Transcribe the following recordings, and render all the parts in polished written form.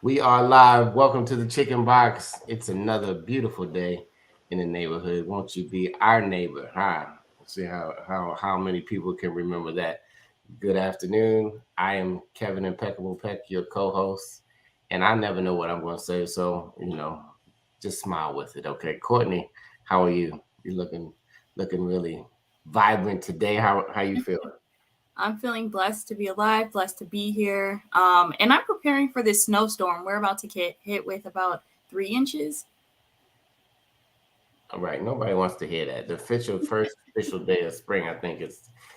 We are live. Welcome to the Chicken Box. It's another beautiful day in the neighborhood. Won't you be our neighbor? Hi. See how many people can remember that. Good afternoon. I am Kevin Impeccable Peck, your co-host, and I never know what I'm going to say, so just smile with it. Okay, Courtney, how are you? You looking really vibrant today. How you feeling? I'm feeling blessed to be alive, blessed to be here. And I'm preparing for this snowstorm. We're about to get hit with about 3 inches. All right, nobody wants to hear that. The first official day of spring, I think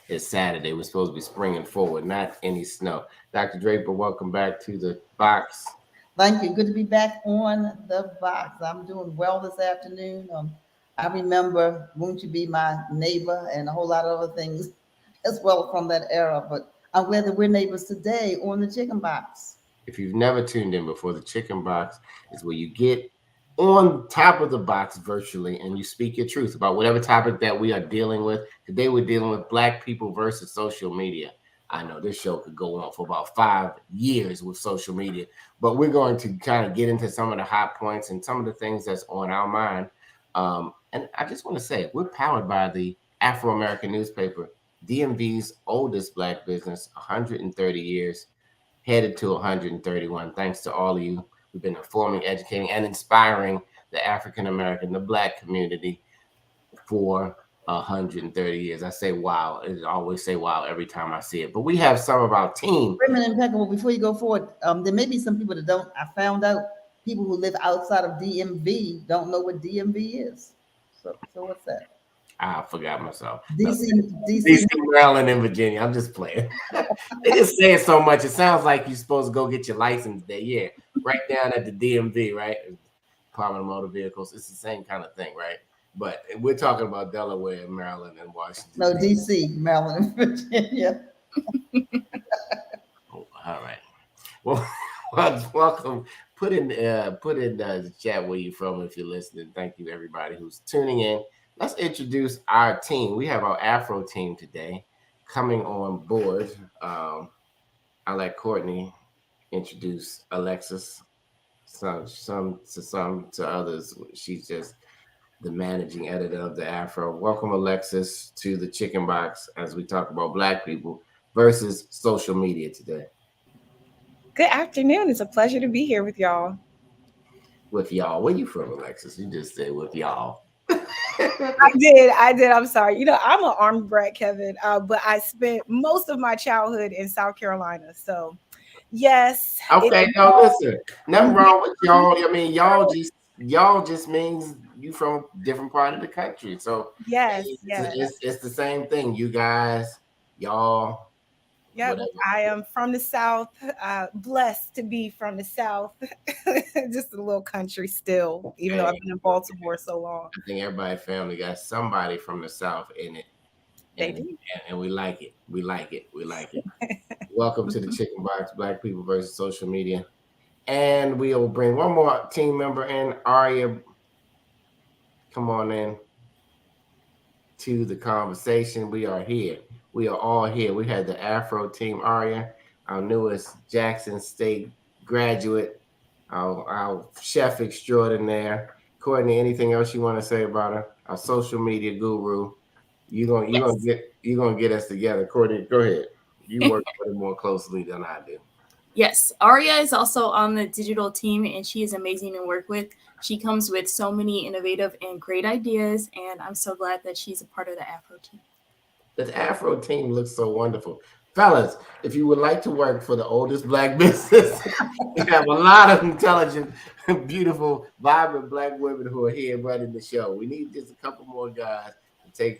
is Saturday. We're supposed to be springing forward, not any snow. Dr. Draper, welcome back to the box. Thank you. Good to be back on the box. I'm doing well this afternoon. I remember Won't You Be My Neighbor and a whole lot of other things as well from that era. But I'm glad that we're neighbors today on the chicken box. If you've never tuned in before, the chicken box is where you get on top of the box virtually and you speak your truth about whatever topic that we are dealing with. Today we're dealing with Black people versus social media. I know this show could go on for about 5 years with social media, but we're going to kind of get into some of the hot points and some of the things that's on our mind. And I just want to say, we're powered by the Afro American newspaper, DMV's oldest Black business, 130 years, headed to 131. Thanks to all of you. We've been informing, educating, and inspiring the African American, the Black community for 130 years. I say wow. I always say wow every time I see it. But we have some of our team. Wait a minute, Impeccable, before you go forward, there may be some people that don't. I found out people who live outside of DMV don't know what DMV is. So what's that? I forgot myself. No, DC, DC, DC. Maryland, and Virginia. I'm just playing. They just say it so much. It sounds like you're supposed to go get your license there. Yeah, right down at the DMV, right? Department of Motor Vehicles. It's the same kind of thing, right? But we're talking about Delaware, Maryland, and Washington. No, DC, Maryland, Virginia. Oh, all right. Well, welcome. Put in the chat where you're from if you're listening. Thank you everybody who's tuning in. Let's introduce our team. We have our Afro team today coming on board. I'll let Courtney introduce Alexis. Some to others. She's just the managing editor of the Afro. Welcome, Alexis, to the Chicken Box as we talk about Black people versus social media today. Good afternoon. It's a pleasure to be here with y'all. With y'all, where you from, Alexis? You just said with y'all. I did. I'm sorry. I'm an armed brat, Kevin, but I spent most of my childhood in South Carolina. So, yes. Okay, no, listen. Nothing wrong with y'all. I mean, y'all just means you from a different part of the country. So Yes, it's the same thing. You guys, y'all, Yep. whatever. I am from the South. Blessed to be from the South. Just a little country still, even though I've been in Baltimore so long. I think everybody family got somebody from the South in it. They do. And we like it. We like it. We like it. Welcome to the Chicken Box, Black people versus social media. And we will bring one more team member in. Aria, come on in to the conversation. We are here. We are all here. We had the Afro team, Aria, our newest Jackson State graduate, our chef extraordinaire. Courtney, anything else you want to say about her? Our social media guru. You're gonna get us together. Courtney, go ahead. You work with her more closely than I do. Yes, Aria is also on the digital team, and she is amazing to work with. She comes with so many innovative and great ideas, and I'm so glad that she's a part of the Afro team. The Afro team looks so wonderful. Fellas, if you would like to work for the oldest Black business, we have a lot of intelligent, beautiful, vibrant Black women who are here running the show. We need just a couple more guys to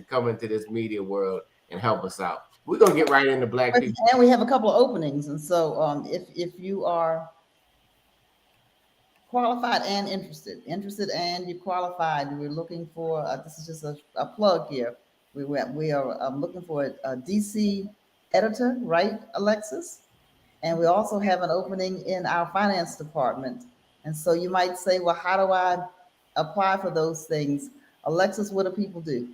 come into this media world and help us out. We're gonna get right into Black people. And we have a couple of openings. And so if you are qualified and interested and you qualified, we're looking for, this is just a plug here. We are looking for a DC editor, right, Alexis? And we also have an opening in our finance department. And so you might say, well, how do I apply for those things? Alexis, what do people do?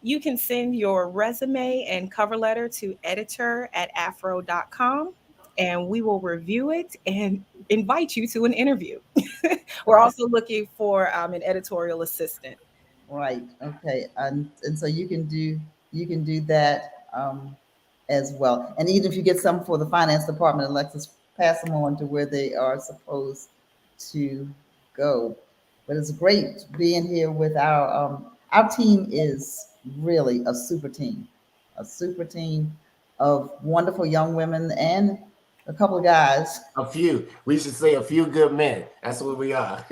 You can send your resume and cover letter to editor@afro.com. and we will review it and invite you to an interview. We're also looking for an editorial assistant. Right. Okay. And so you can do that as well. And even if you get some for the finance department, Alexis, pass them on to where they are supposed to go. But it's great being here with our team is really a super team of wonderful young women and a couple of guys. A few. We should say a few good men. That's what we are.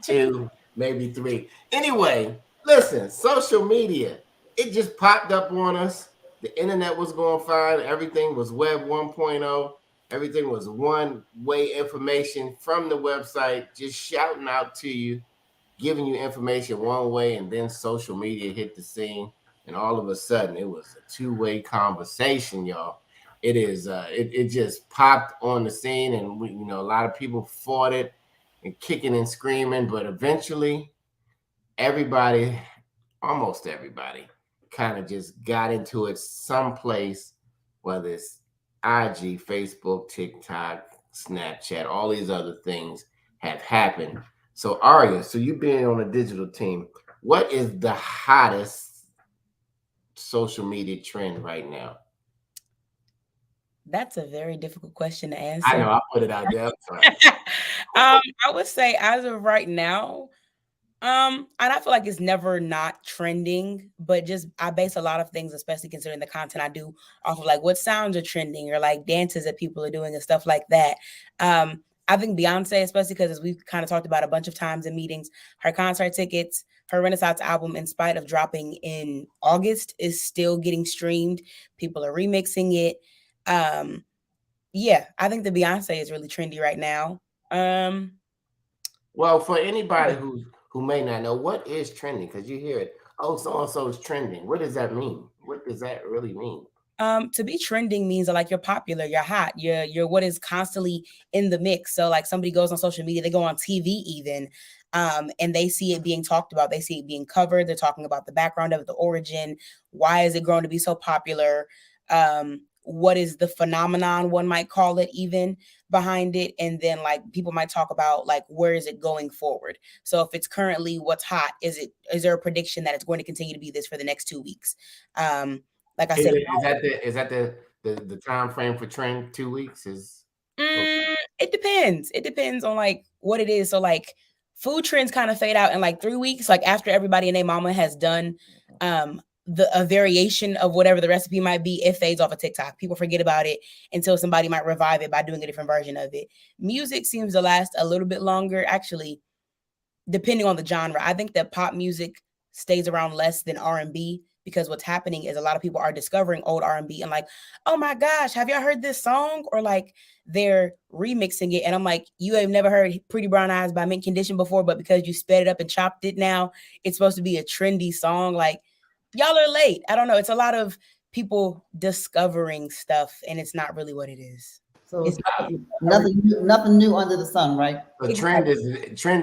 2, maybe 3. Anyway, listen, social media. It just popped up on us. The internet was going fine. Everything was Web 1.0. Everything was one-way information from the website, just shouting out to you, giving you information one way, and then social media hit the scene. And all of a sudden, it was a two-way conversation, y'all. It is. It just popped on the scene, and a lot of people fought it and kicking and screaming. But eventually, everybody, almost everybody, kind of just got into it someplace, whether it's IG, Facebook, TikTok, Snapchat, all these other things have happened. So Aria, so you being on a digital team, what is the hottest social media trend right now? That's a very difficult question to answer. I know, I put it out there. I would say as of right now, and I feel like it's never not trending, but just I base a lot of things, especially considering the content I do, off of like what sounds are trending or like dances that people are doing and stuff like that. I think Beyonce, especially because as we've kind of talked about a bunch of times in meetings, her concert tickets, her Renaissance album, in spite of dropping in August, is still getting streamed. People are remixing it. Yeah, I think the Beyonce is really trendy right now. Well, for anybody who may not know, what is trending? Because you hear it, oh, so-and-so is trending. What does that mean? What does that really mean? To be trending means that like you're popular, you're hot, you're what is constantly in the mix. So like somebody goes on social media, they go on TV even, and they see it being talked about, they see it being covered, they're talking about the background of it, the origin, why is it grown to be so popular? What is the phenomenon, one might call it, even behind it, and then like people might talk about like where is it going forward. So if it's currently what's hot, is there a prediction that it's going to continue to be this for the next 2 weeks? Like I said, is that the time frame for trend? 2 weeks is. It depends. It depends on like what it is. So like food trends kind of fade out in like 3 weeks. Like after everybody and their mama has done a variation of whatever the recipe might be, it fades off of TikTok. People forget about it until somebody might revive it by doing a different version of it. Music seems to last a little bit longer, actually, depending on the genre. I think that pop music stays around less than R&B, because what's happening is a lot of people are discovering old R&B and like, oh my gosh, have y'all heard this song? Or like they're remixing it. And I'm like, you have never heard Pretty Brown Eyes by Mint Condition before, but because you sped it up and chopped it now, it's supposed to be a trendy song. Like, y'all are late. I don't know. It's a lot of people discovering stuff and it's not really what it is. So it's nothing new under the sun, right? The trend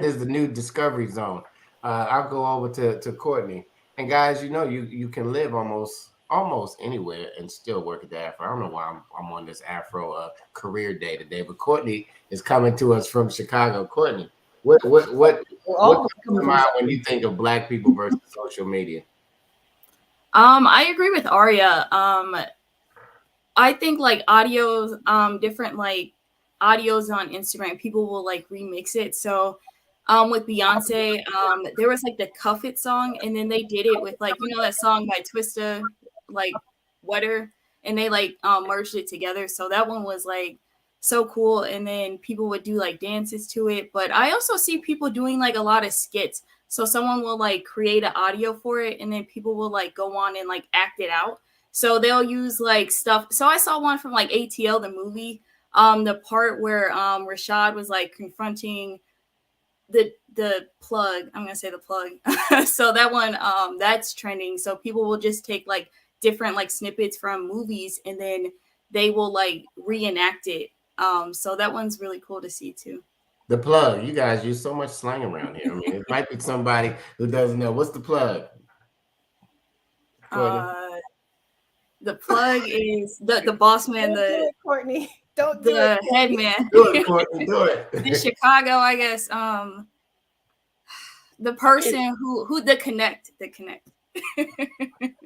is the new discovery zone. I'll go over to Courtney. And guys, you can live almost anywhere and still work at the Afro. I don't know why I'm on this Afro career day today, but Courtney is coming to us from Chicago. Courtney, what comes to mind when you think of Black people versus social media? I agree with Aria. I think like audios, different like audios on Instagram, people will like remix it. So with Beyonce, there was like the Cuff It song, and then they did it with like, that song by Twista, like Wetter, and they like merged it together. So that one was like so cool. And then people would do like dances to it. But I also see people doing like a lot of skits. So someone will like create an audio for it, and then people will like go on and like act it out. So they'll use like stuff. So I saw one from like ATL, the movie, the part where Rashad was like confronting the plug. I'm gonna say the plug. So that one, that's trending. So people will just take like different like snippets from movies, and then they will like reenact it. So that one's really cool to see too. The plug. You guys use so much slang around here. I mean, it might be somebody who doesn't know. What's the plug? The plug is the boss man. Courtney, Don't do the it. headman. Do it, Courtney. Do In it. Chicago, I guess. The person who the connect.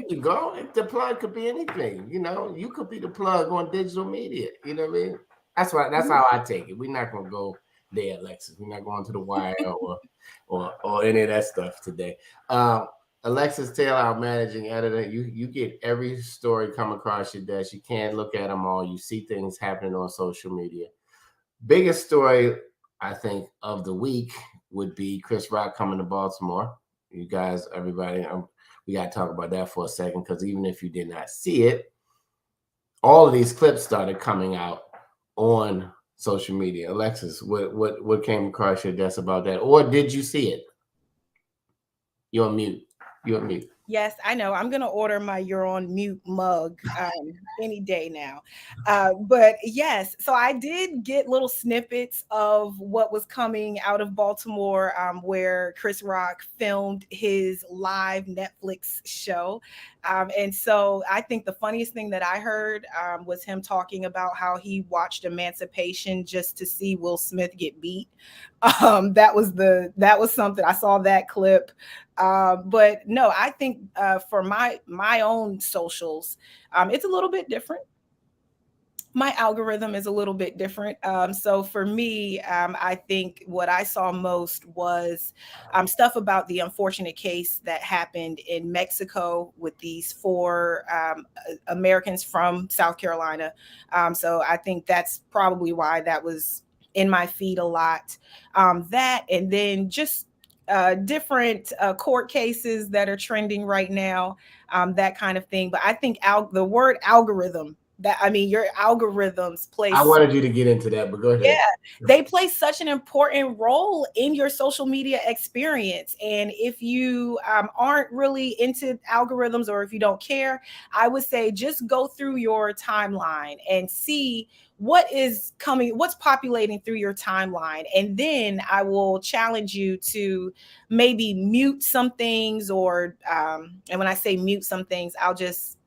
You go. The plug could be anything. You know, you could be the plug on digital media. You know what I mean? That's how I take it. We're not gonna go there, Alexis. We're not going to the wire or any of that stuff today. Alexis Taylor, our managing editor. You get every story come across your desk. You can't look at them all. You see things happening on social media. Biggest story, I think, of the week would be Chris Rock coming to Baltimore. You guys, everybody, we got to talk about that for a second, because even if you did not see it, all of these clips started coming out on social media. Alexis, what came across your desk about that? Or did you see it? You're on mute. You're on mute. Yes, I know. I'm gonna order my "You're on Mute" mug any day now. But yes, so I did get little snippets of what was coming out of Baltimore, where Chris Rock filmed his live Netflix show. And so I think the funniest thing that I heard was him talking about how he watched Emancipation just to see Will Smith get beat. That was something. I saw that clip. But no, I think for my own socials, it's a little bit different. My algorithm is a little bit different. So for me, I think what I saw most was stuff about the unfortunate case that happened in Mexico with these 4 Americans from South Carolina. So I think that's probably why that was in my feed a lot. That, and then just different court cases that are trending right now, that kind of thing. But I think the word algorithm, your algorithms play. I wanted you to get into that, but go ahead. Yeah, they play such an important role in your social media experience. And if you aren't really into algorithms, or if you don't care, I would say just go through your timeline and see what is coming, what's populating through your timeline. And then I will challenge you to maybe mute some things, or and when I say mute some things, I'll just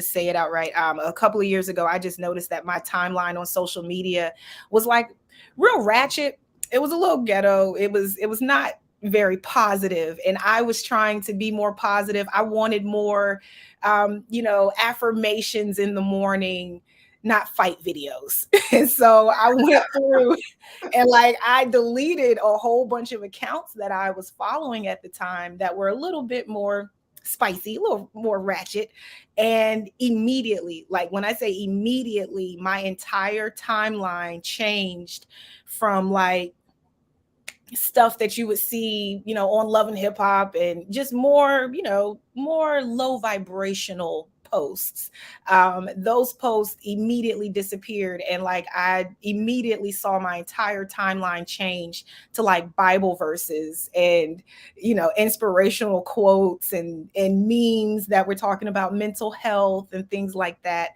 say it outright. A couple of years ago, I just noticed that my timeline on social media was like real ratchet. It was a little ghetto. It was not very positive, and I was trying to be more positive. I wanted more, affirmations in the morning, not fight videos. And so I went through and I deleted a whole bunch of accounts that I was following at the time that were a little bit more spicy, a little more ratchet. And immediately, when I say immediately, my entire timeline changed from stuff that you would see, on Love and Hip Hop, and just more, more low vibrational posts. Those posts immediately disappeared, and I immediately saw my entire timeline change to Bible verses and inspirational quotes and memes that were talking about mental health and things like that.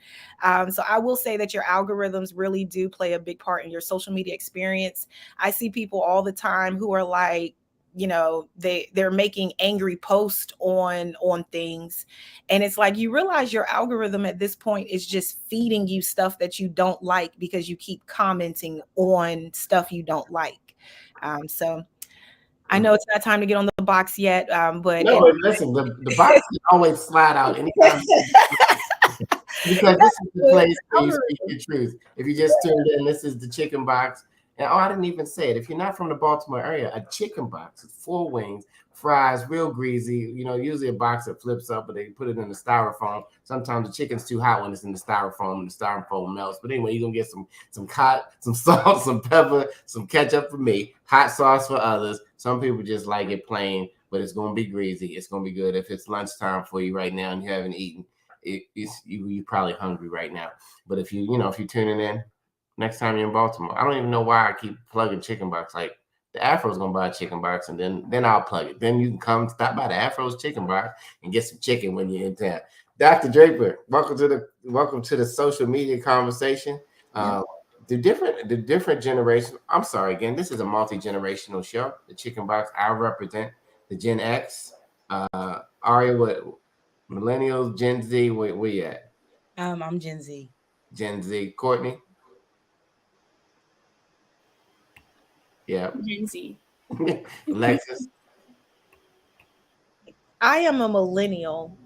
So I will say that your algorithms really do play a big part in your social media experience. I see people all the time who are they're making angry posts on things, and it's you realize your algorithm at this point is just feeding you stuff that you don't like because you keep commenting on stuff you don't like. So I know it's not time to get on the box yet, but no, listen, the box can always slide out anytime. Because this is the place where you speak your truth. If you just tuned in, this is the Chicken Box. And I didn't even say it. If you're not from the Baltimore area, a chicken box, 4 wings, fries, real greasy. Usually a box that flips up, but they put it in the styrofoam. Sometimes the chicken's too hot when it's in the styrofoam, and the styrofoam melts. But anyway, you're gonna get some salt, some pepper, some ketchup for me, hot sauce for others. Some people just like it plain, but it's gonna be greasy. It's gonna be good. If it's lunchtime for you right now and you haven't eaten, you're probably hungry right now. But if you're tuning in, next time you're in Baltimore, I don't even know why I keep plugging Chicken Box. The Afro's gonna buy a chicken box, and then I'll plug it. Then you can come stop by the Afro's Chicken Box and get some chicken when you're in town. Dr. Draper, welcome to the social media conversation. The different generation. I'm sorry again. This is a multi-generational show. The Chicken Box. I represent the Gen X. Aria, what millennials, Gen Z? Where you at? I'm Gen Z. Gen Z. Courtney. Yeah. Gen Z. Alexis. I am a millennial.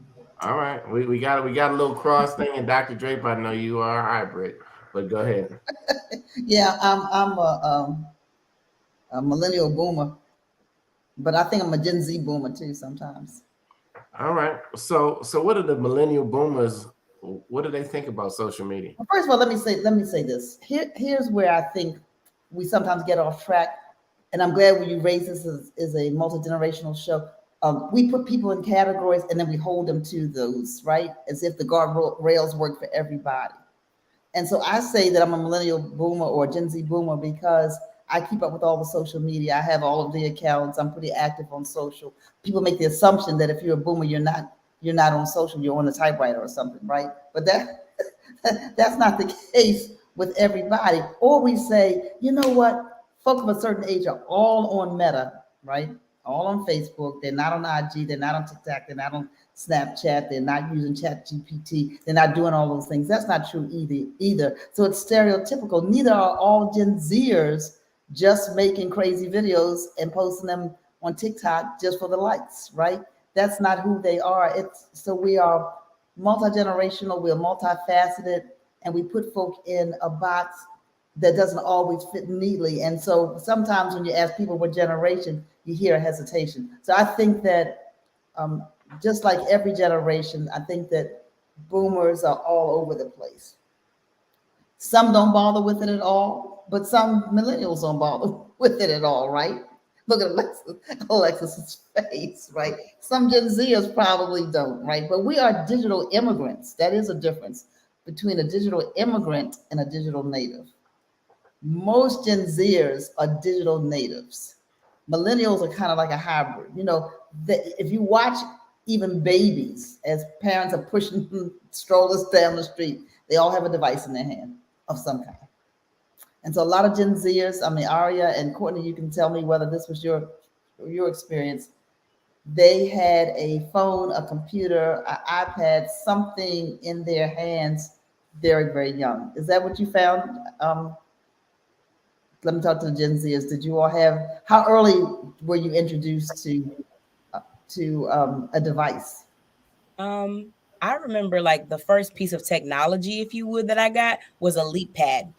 All right. We got a little cross thing, and Dr. Drape, I know you are a hybrid, but go ahead. Yeah, I'm a millennial boomer, but I think I'm a Gen Z boomer too sometimes. All right. So what are the millennial boomers? What do they think about social media? Well, first of all, let me say this. Here's where I think we sometimes get off track, and I'm glad when you raise this is a multi-generational show. We put people in categories and then we hold them to those, right? As if the guardrails work for everybody. And so I say that I'm a millennial boomer or a Gen Z boomer because I keep up with all the social media. I have all of the accounts. I'm pretty active on social. People make the assumption that if you're a boomer, you're not on social, you're on a typewriter or something, right? But that's not the case with everybody. Or we say, you know what? Folks of a certain age are all on Meta, right? All on Facebook. They're not on IG. They're not on TikTok. They're not on Snapchat. They're not using Chat GPT. They're not doing all those things. That's not true either. So it's stereotypical. Neither are all Gen Zers just making crazy videos and posting them on TikTok just for the likes, right? That's not who they are. So we are multi-generational, we're multifaceted, and we put folk in a box that doesn't always fit neatly. And so sometimes when you ask people what generation, you hear hesitation. So I think that just like every generation, I think that boomers are all over the place. Some don't bother with it at all, but some millennials don't bother with it at all, right? Look at Alexis's face, right? Some Gen Zers probably don't, right? But we are digital immigrants. That is a difference between a digital immigrant and a digital native. Most Gen Zers are digital natives. Millennials are kind of like a hybrid. If you watch even babies, as parents are pushing strollers down the street, they all have a device in their hand of some kind. And so a lot of Gen Zers, I mean, Aria and Courtney, you can tell me whether this was your experience. They had a phone, a computer, an iPad, something in their hands very, very young. Is that what you found? Let me talk to the Gen Zers. Did you all how early were you introduced to a device? I remember like the first piece of technology, if you would, that I got was a Leap Pad.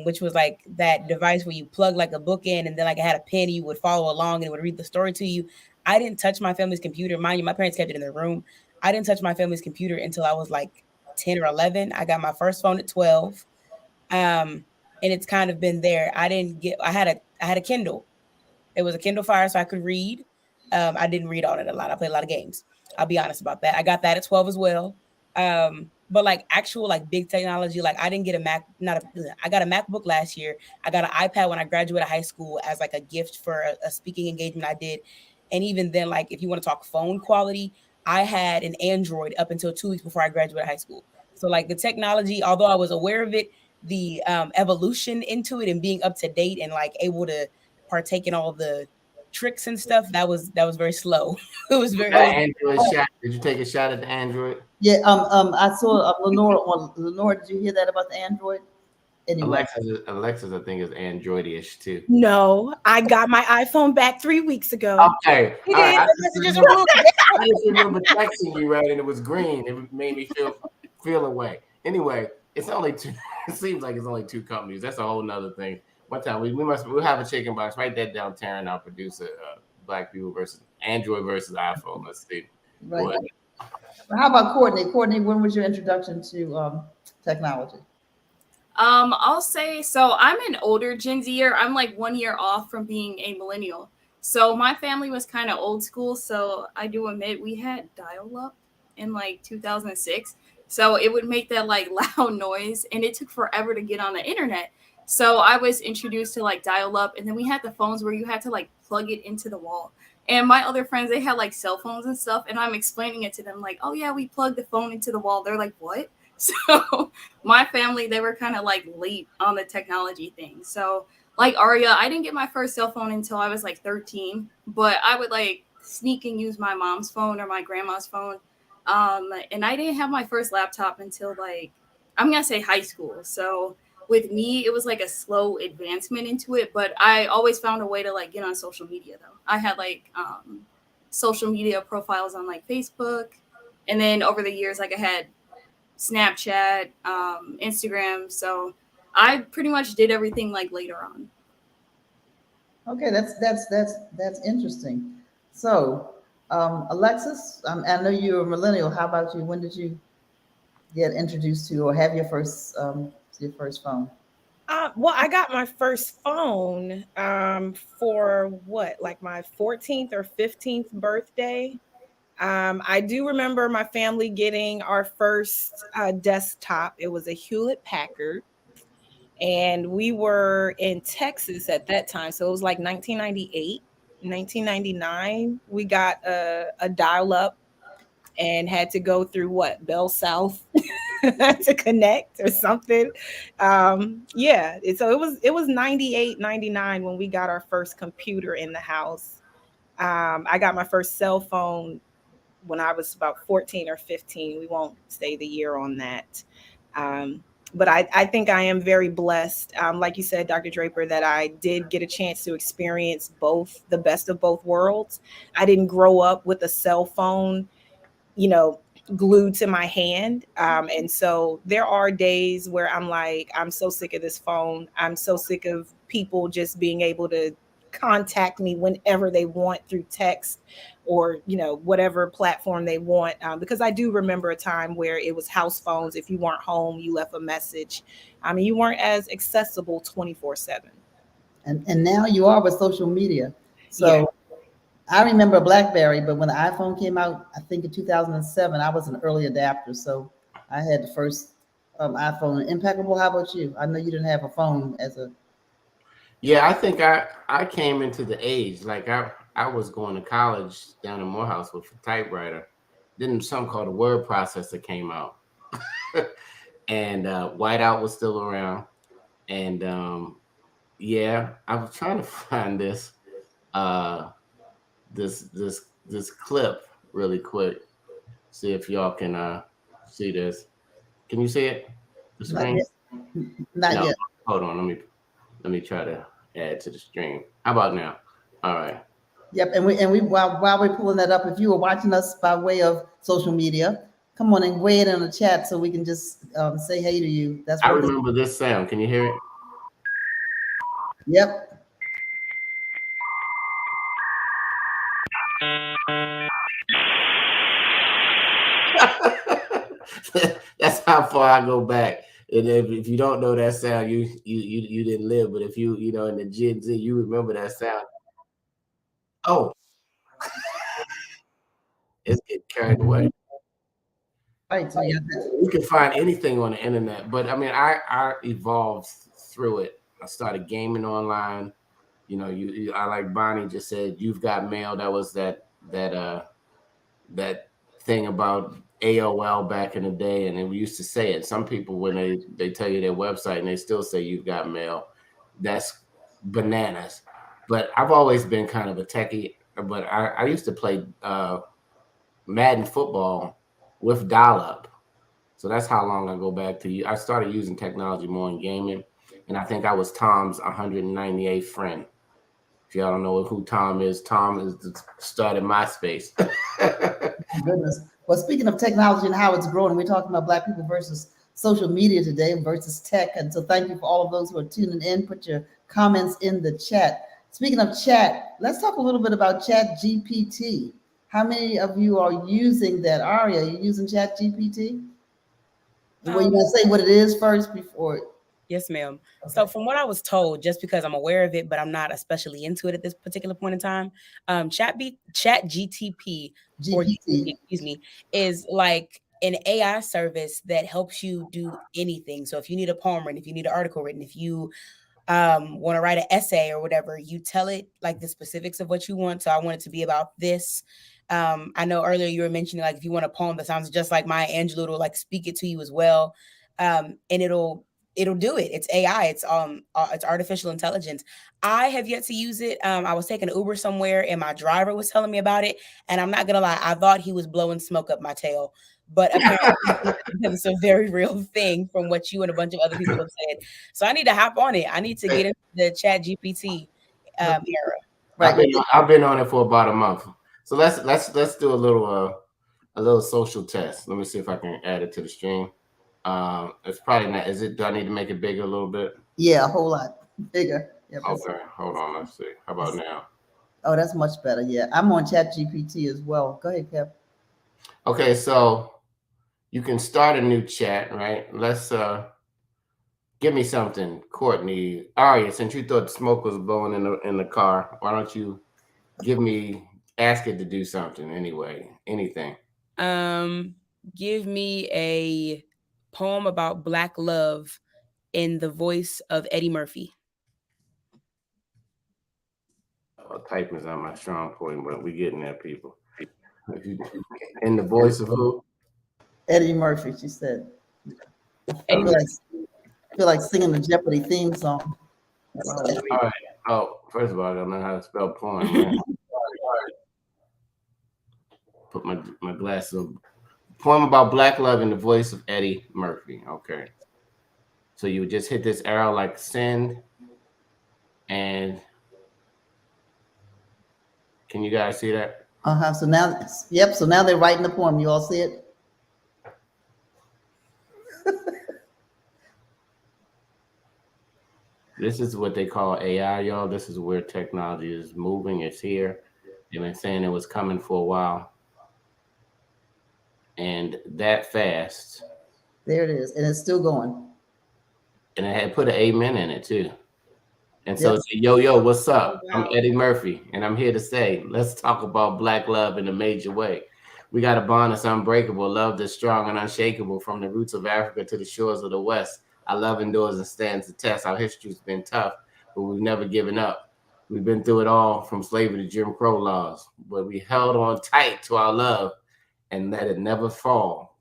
Which was like that device where you plug like a book in and then like it had a pen, you would follow along and it would read the story to you. I didn't touch my family's computer. Mind you, my parents kept it in their room. I didn't touch my family's computer until I was like 10 or 11. I got my first phone at 12. And it's kind of been there. I had a Kindle. It was a Kindle Fire, so I could read. I didn't read on it a lot. I played a lot of games. I'll be honest about that. I got that at 12 as well. But like actual like big technology, like I didn't get I got a MacBook last year. I got an iPad when I graduated high school as like a gift for a speaking engagement I did. And even then, like if you want to talk phone quality, I had an Android up until 2 weeks before I graduated high school. So like the technology, although I was aware of it, the evolution into it and being up to date and like able to partake in all the tricks and stuff, that was very slow. It was very Android shot. Did you take a shot at the Android? Yeah, I saw Lenore, did you hear that about the Android? Anyway. Alexis, I think is Android-ish too. No, I got my iPhone back 3 weeks ago. Okay. All right. I just remember texting you, right, and it was green. It made me feel away. Anyway, it's only two. It seems like it's only two companies. That's a whole nother thing. One time we'll have a chicken box. Write that down, Taryn, our producer. Black people versus Android versus iPhone. Let's see. Right. How about Courtney? Courtney, when was your introduction to technology? I'll say, so I'm an older Gen Zer. I'm like 1 year off from being a millennial. So my family was kind of old school. So I do admit we had dial-up in like 2006. So it would make that like loud noise and it took forever to get on the internet. So I was introduced to like dial-up, and then we had the phones where you had to like plug it into the wall. And my other friends, they had like cell phones and stuff. And I'm explaining it to them like, oh yeah, we plugged the phone into the wall. They're like, what? So my family, they were kind of like late on the technology thing. So like Aria, I didn't get my first cell phone until I was like 13, but I would like sneak and use my mom's phone or my grandma's phone. And I didn't have my first laptop until like, I'm going to say high school. So with me, it was like a slow advancement into it, but I always found a way to like get on social media though. I had like social media profiles on like Facebook, and then over the years, like I had Snapchat, Instagram. So I pretty much did everything like later on. Okay, that's interesting. So, Alexis, I know you're a millennial. How about you? When did you get introduced to or have your first phone? Well, I got my first phone for what, like my 14th or 15th birthday. I do remember my family getting our first desktop. It was a Hewlett Packard, and we were in Texas at that time. So it was like 1998, 1999. We got a dial up and had to go through what, Bell South to connect or something. Yeah. So it was 98, 99 when we got our first computer in the house. I got my first cell phone when I was about 14 or 15. We won't say the year on that. But I think I am very blessed, like you said, Dr. Draper, that I did get a chance to experience both, the best of both worlds. I didn't grow up with a cell phone, glued to my hand. And so there are days where I'm like, I'm so sick of this phone. I'm so sick of people just being able to contact me whenever they want through text or whatever platform they want, because I do remember a time where it was house phones. If you weren't home, you left a message. I mean, you weren't as accessible 24/7. And now you are with social media. So yeah. I remember BlackBerry, but when the iPhone came out, I think in 2007, I was an early adapter, so I had the first iPhone. Impeccable. How about you? I know you didn't have a phone as a. Yeah, I think I came into the age, like I was going to college down in Morehouse with a typewriter. Then something called a word processor came out. And Whiteout was still around. And yeah, I was trying to find this this clip really quick. See if y'all can see this. Can you see it? The screen? Not yet. Hold on, let me try to add to the stream. How about now? All right. Yep, and we while we're pulling that up, if you were watching us by way of social media, come on and weigh it in the chat so we can just say hey to you. That's what I remember this sound. Can you hear it? Yep. That's how far I go back. And if you don't know that sound, you didn't live. But if you in the Gen Z, you remember that sound. Oh, it's getting carried away. Right. So you can find anything on the internet, but I mean, I evolved through it. I started gaming online. I like Bonnie just said, you've got mail. That was that thing about AOL back in the day, and we used to say it. Some people, when they tell you their website and they still say you've got mail, that's bananas. But I've always been kind of a techie. But I used to play Madden football with dial-up. So that's how long I go back to. I started using technology more in gaming, and I think I was Tom's 198th friend. If y'all don't know who Tom is started MySpace. Goodness. Well, speaking of technology and how it's growing, we're talking about Black people versus social media today versus tech. And so thank you for all of those who are tuning in. Put your comments in the chat. Speaking of chat, let's talk a little bit about ChatGPT. How many of you are using that? Aria, are you using ChatGPT? Well, you want to say what it is first before? Yes, ma'am. Okay. So from what I was told, just because I'm aware of it, but I'm not especially into it at this particular point in time, ChatGPT, excuse me, is like an AI service that helps you do anything. So if you need a poem written, if you need an article written, if you want to write an essay or whatever, you tell it like the specifics of what you want. So I want it to be about this. I know earlier you were mentioning like if you want a poem that sounds just like Maya Angelou, it'll like speak it to you as well, and it'll do it. It's AI. It's artificial intelligence. I have yet to use it. I was taking an Uber somewhere and my driver was telling me about it, and I'm not gonna lie, I thought he was blowing smoke up my tail. but apparently it's a very real thing from what you and a bunch of other people have said. So I need to hop on it. I need to get into the Chat GPT era. Right. I've been on it for about a month. So let's do a little social test. Let me see if I can add it to the stream. It's probably not. Is it? Do I need to make it bigger a little bit? Yeah, a whole lot bigger. Yep, Okay, hold on. Let's see. How about now? oh, that's much better. Yeah, I'm on Chat GPT as well. Go ahead, Kev. Okay, so you can start a new chat, right? Let's give me something, Courtney. Aria, since you thought the smoke was blowing in the car, why don't you ask it to do something anyway? Anything. Give me a poem about Black love in the voice of Eddie Murphy. Typing is not my strong point, but we're getting there, people. In the voice of who? Eddie Murphy, she said. I feel like singing the Jeopardy theme song. All right. Oh, first of all, I don't know how to spell poem. Right? Put my glasses on. Poem about Black love in the voice of Eddie Murphy. Okay. So you would just hit this arrow like send, and can you guys see that? So now, yep. So now they're writing the poem. You all see it? This is what they call AI, y'all. This is where technology is moving. It's here. They've been saying it was coming for a while. And that fast. There it is. And it's still going. And it had put an amen in it too. And so, yo, what's up? I'm Eddie Murphy, and I'm here to say, let's talk about Black love in a major way. We got a bond that's unbreakable, love that's strong and unshakable from the roots of Africa to the shores of the West. Our love endures and stands the test. Our history's been tough, but we've never given up. We've been through it all, from slavery to Jim Crow laws, but we held on tight to our love and let it never fall.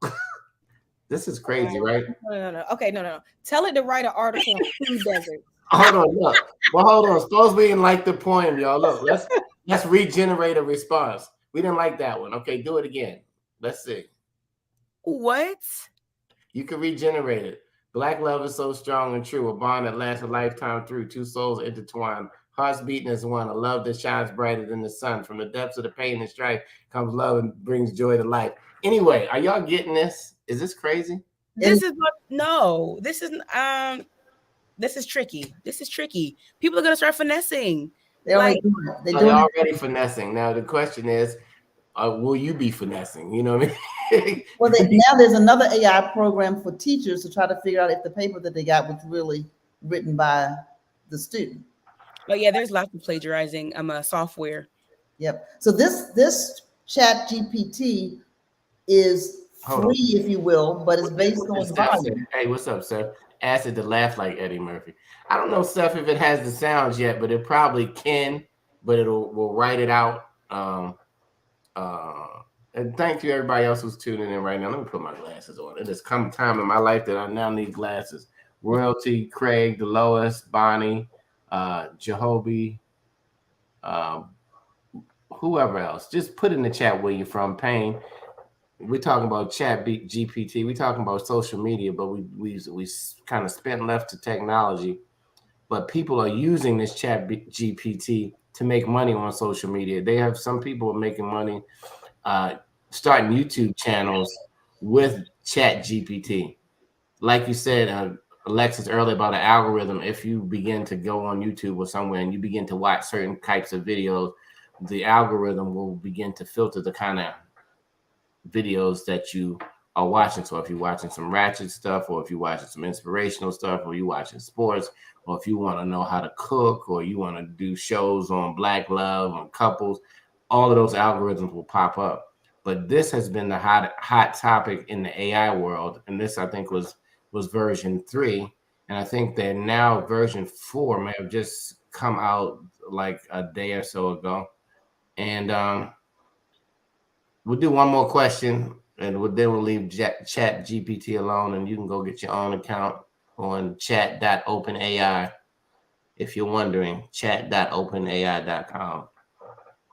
This is crazy, right? No. Okay, no. Tell it to write an article on food desert. Hold on, look. Well, hold on. Suppose we didn't like the poem, y'all. Look, let's regenerate a response. We didn't like that one. Okay, do it again. Let's see. What? You can regenerate it. Black love is so strong and true, a bond that lasts a lifetime through. Two souls intertwined, hearts beating as one, a love that shines brighter than the sun. From the depths of the pain and strife comes love and brings joy to life. Anyway, are y'all getting this? Is this crazy? This is tricky. This is tricky. People are gonna start finessing. They're already finessing. Now the question is, will you be finessing? You know what I mean? Well, now there's another AI program for teachers to try to figure out if the paper that they got was really written by the student. But yeah, there's lots of plagiarizing software. Yep. So this Chat GPT is free, if you will, but it's based on volume. Hey, what's up, sir? Ask it to laugh like Eddie Murphy. I don't know, Steph, if it has the sounds yet, but it probably can. But will write it out. And thank you, everybody else who's tuning in right now. Let me put my glasses on. It has come time in my life that I now need glasses. Royalty, Craig, Delois, Bonnie, Jahobi, whoever else. Just put in the chat where you're from. Payne. We're talking about Chat GPT. We're talking about social media, but we kind of spent left to technology. But people are using this Chat GPT to make money on social media. They have some people are making money starting YouTube channels with Chat GPT. Like you said, Alexis, earlier about an algorithm. If you begin to go on YouTube or somewhere and you begin to watch certain types of videos, the algorithm will begin to filter the kind of videos that you are watching. So if you're watching some ratchet stuff, or if you're watching some inspirational stuff, or you're watching sports, or if you want to know how to cook, or you want to do shows on Black love, on couples, all of those algorithms will pop up. But this has been the hot topic in the AI world. And this, I think, was version 3. And I think that now version 4 may have just come out like a day or so ago. And we'll do one more question, and then we'll leave Chat GPT alone, and you can go get your own account on chat.openai. If you're wondering, chat.openai.com.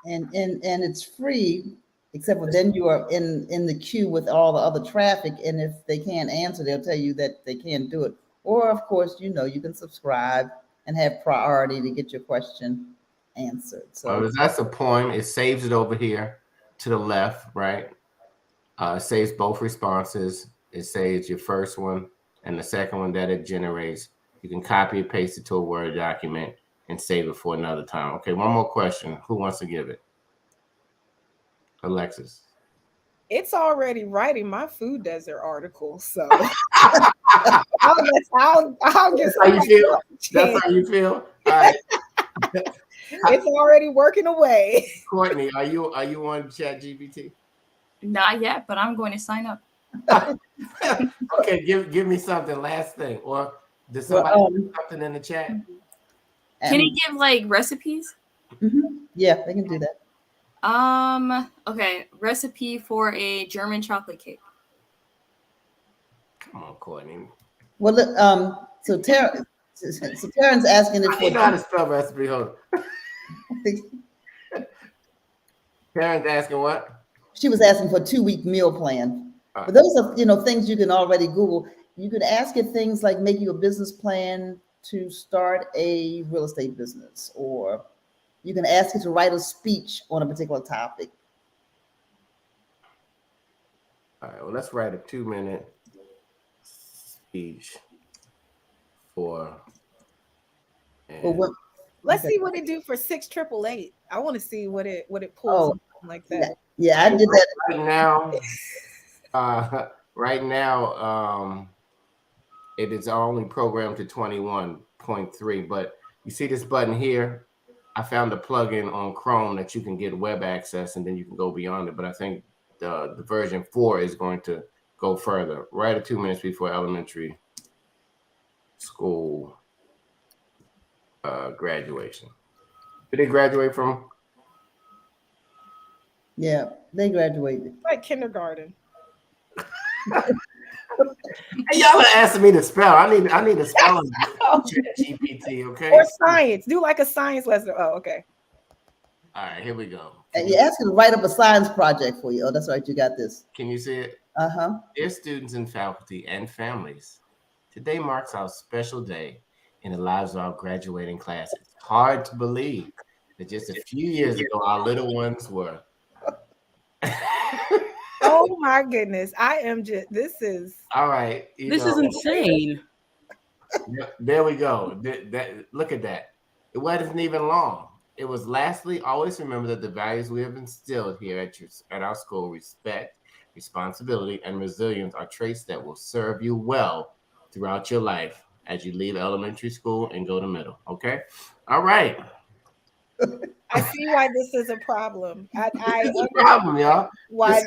And it's free. except for then you are in the queue with all the other traffic, and if they can't answer, they'll tell you that they can't do it. Or of course, you can subscribe and have priority to get your question answered. So Well, that's a poem. It saves it over here to the left, right? It saves both responses. It saves your first one and the second one that it generates. You can copy and paste it to a Word document and save it for another time. Okay, one more question. Who wants to give it? Alexis. It's already writing my food desert article, so I'll get. That's how you feel? That's how you feel? All right. It's already working away. Courtney, are you on ChatGPT? Not yet, but I'm going to sign up. Okay, give me something. Last thing, or does somebody put something in the chat? Can it give like recipes? Yeah, they can do that. Okay, recipe for a German chocolate cake. Come on, Courtney. Well, so Taryn's asking I know how to spell recipe. Hold on. Taryn's asking what? She was asking for a 2-week meal plan. Right. But those are, things you can already Google. You could ask it things like making a business plan to start a real estate business, or you can ask it to write a speech on a particular topic. All right, well, let's write a 2-minute speech for. Let's see what it do for 6888. I want to see what it pulls like that. Yeah, I did that right now. It is only programmed to 21.3, but you see this button here. I found a plugin on Chrome that you can get web access, and then you can go beyond it. But I think the version 4 is going to go further. Right at 2 minutes before elementary school graduation. Did they graduate from? Yeah, they graduated. Like kindergarten. Hey, y'all are asking me to spell. I need to spell GPT, okay? Or science. Do like a science lesson. Oh, okay. All right, here we go. And you're asking to write up a science project for you. Oh, that's right. You got this. Can you see it? Uh-huh. Dear students and faculty and families, today marks our special day in the lives of our graduating class. It's hard to believe that just a few years ago, our little ones were. Oh my goodness. This is. All right. This is insane. There we go. Look at that. It wasn't even long. It was lastly, always remember that the values we have instilled here at our school, respect, responsibility, and resilience are traits that will serve you well throughout your life as you leave elementary school and go to middle. Okay? All right. I see why this is a problem. It's a problem, y'all. Why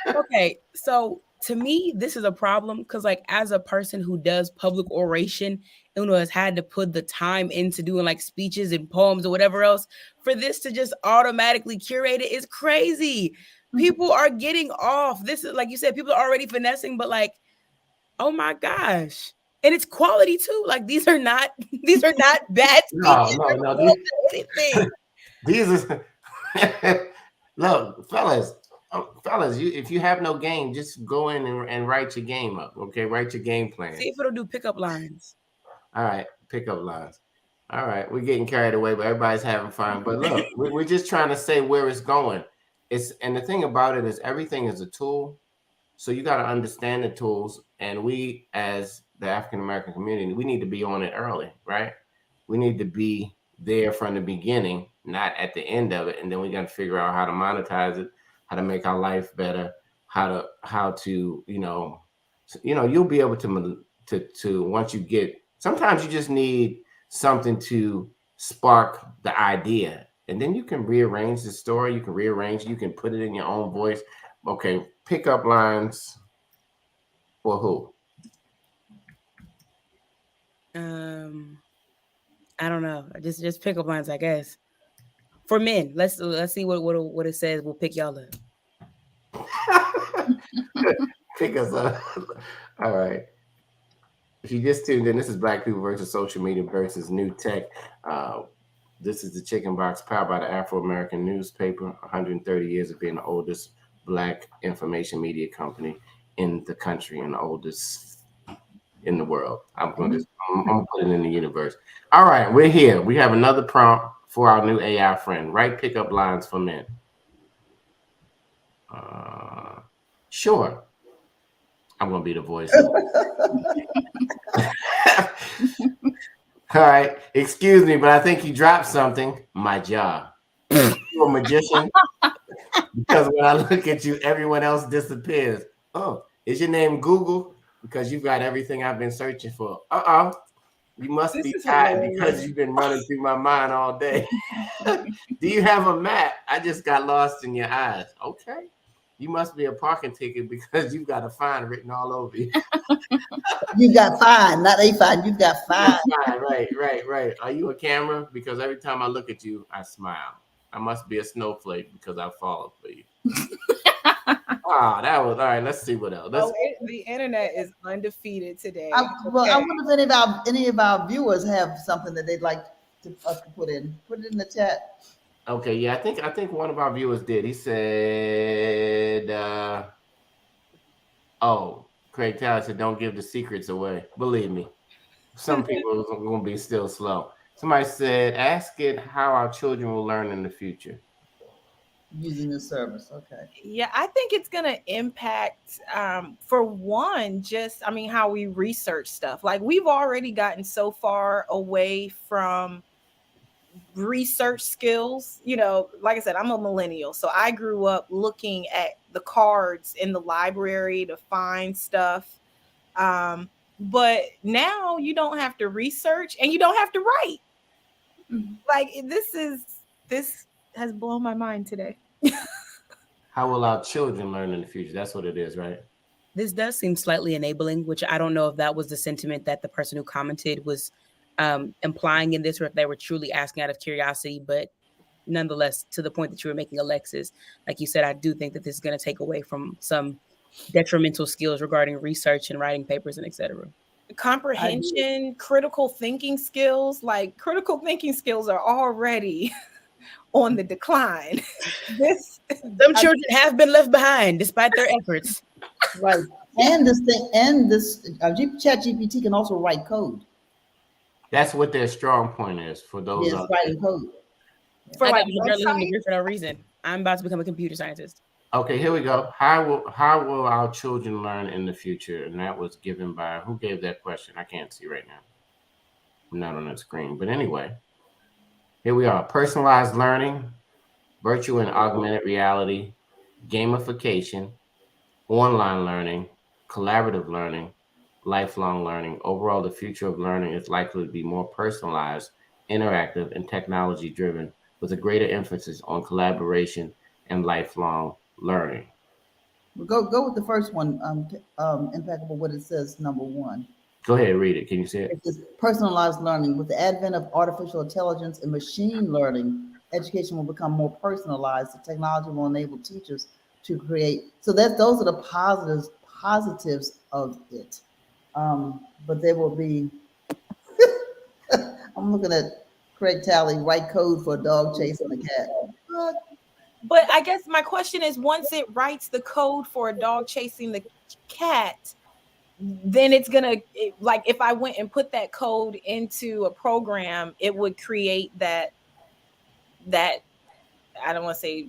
Okay, so to me, this is a problem because, like, as a person who does public oration and who has had to put the time into doing like speeches and poems or whatever else, for this to just automatically curate it is crazy. People are getting off. This is, like you said, people are already finessing, but like, oh my gosh. And it's quality too. Like these are not bad speeches. No. These is look, fellas, if you have no game, just go in and write your game up. Okay, write your game plan. See if it'll do pickup lines. All right, pickup lines. All right, we're getting carried away, but everybody's having fun. But look, we're just trying to say where it's going. And the thing about it is everything is a tool. So you got to understand the tools. And we, as the African-American community, we need to be on it early, right? We need to be there from the beginning, not at the end of it. And then we got to figure out how to monetize it, how to make our life better, how to, you'll be able to once you get, sometimes you just need something to spark the idea. And then you can rearrange the story. You can put it in your own voice. Okay, pickup lines for who? I don't know. Just pickup lines, I guess. For men, let's see what it says. We'll pick y'all up. Pick us up. All right. If you just tuned in, this is Black People versus Social Media versus New Tech. This is the Chicken Box, powered by the Afro-American newspaper, 130 years of being the oldest Black information media company in the country and the oldest in the world. I'm gonna put it in the universe. All right, we're here. We have another prompt for our new AI friend. Write pickup lines for men. Sure. I'm gonna be the voice. All right, excuse me, but I think you dropped something. My job. You're a magician. Because when I look at you, everyone else disappears. Oh, is your name Google? Because you've got everything I've been searching for. You must This be is tired hilarious. because you've been running through my mind all day. Do you have a map? I just got lost in your eyes. Okay. You must be a parking ticket because you've got a fine written all over you. You got fine, not a fine. You got fine. Right. Are you a camera? Because every time I look at you, I smile. I must be a snowflake because I fall for you. That was all right. Let's see what else. The internet is undefeated today. I wonder if any of our viewers have something that they'd like us to put in. Put it in the chat. Okay, yeah, I think one of our viewers did. He said, Craig Taylor said, "Don't give the secrets away." Believe me, some people are going to be still slow. Somebody said, "Ask it how our children will learn in the future." Using the service, okay. Yeah, I think it's going to impact, for one, how we research stuff. Like, we've already gotten so far away from research skills. Like I said, I'm a millennial, so I grew up looking at the cards in the library to find stuff. But now you don't have to research and you don't have to write. Like, this has blown my mind today. How will our children learn in the future? That's what it is, right? This does seem slightly enabling, which I don't know if that was the sentiment that the person who commented was implying in this, or if they were truly asking out of curiosity. But nonetheless, to the point that you were making, Alexis, like you said, I do think that this is going to take away from some detrimental skills regarding research and writing papers and etc. Comprehension, critical thinking skills. Like, critical thinking skills are already on the decline. Some children have been left behind despite their efforts. Right. And this ChatGPT can also write code. That's what their strong point is for those. Yes, writing code. For I like got my journalism degree for no reason. I'm about to become a computer scientist. Okay, here we go. How will our children learn in the future? And that was given by, who gave that question? I can't see right now. I'm not on that screen. But anyway, here we are. Personalized learning, virtual and augmented reality, gamification, online learning, collaborative learning, lifelong learning. Overall, the future of learning is likely to be more personalized, interactive, and technology-driven, with a greater emphasis on collaboration and lifelong learning. We'll go with the first one, Impeccable, what it says, number one. Go ahead, read it. Can you see it? It says personalized learning. With the advent of artificial intelligence and machine learning, education will become more personalized. The technology will enable teachers to create. So those are the positives of it. But there will be, I'm looking at Craig Talley, write code for a dog chasing a cat. But I guess my question is, once it writes the code for a dog chasing the cat, then it's gonna, like, if I went and put that code into a program, it would create that I don't want to say,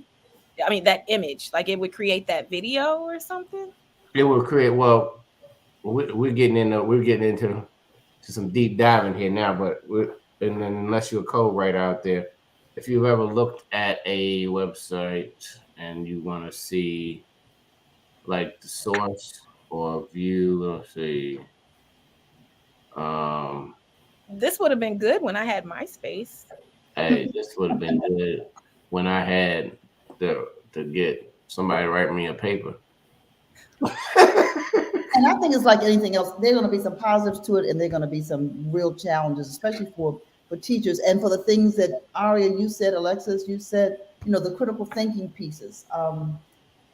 that image, like it would create that video or something. It will create. Well, we're getting into some deep diving here now, but and then unless you're a code writer out there, if you've ever looked at a website and you want to see like the source or view, let's see. This would have been good when I had MySpace. Hey, this would have been good when I had to get somebody to write me a paper. And I think it's like anything else. There are going to be some positives to it, and there are going to be some real challenges, especially for teachers and for the things that Aria, you said, Alexis, you said, the critical thinking pieces.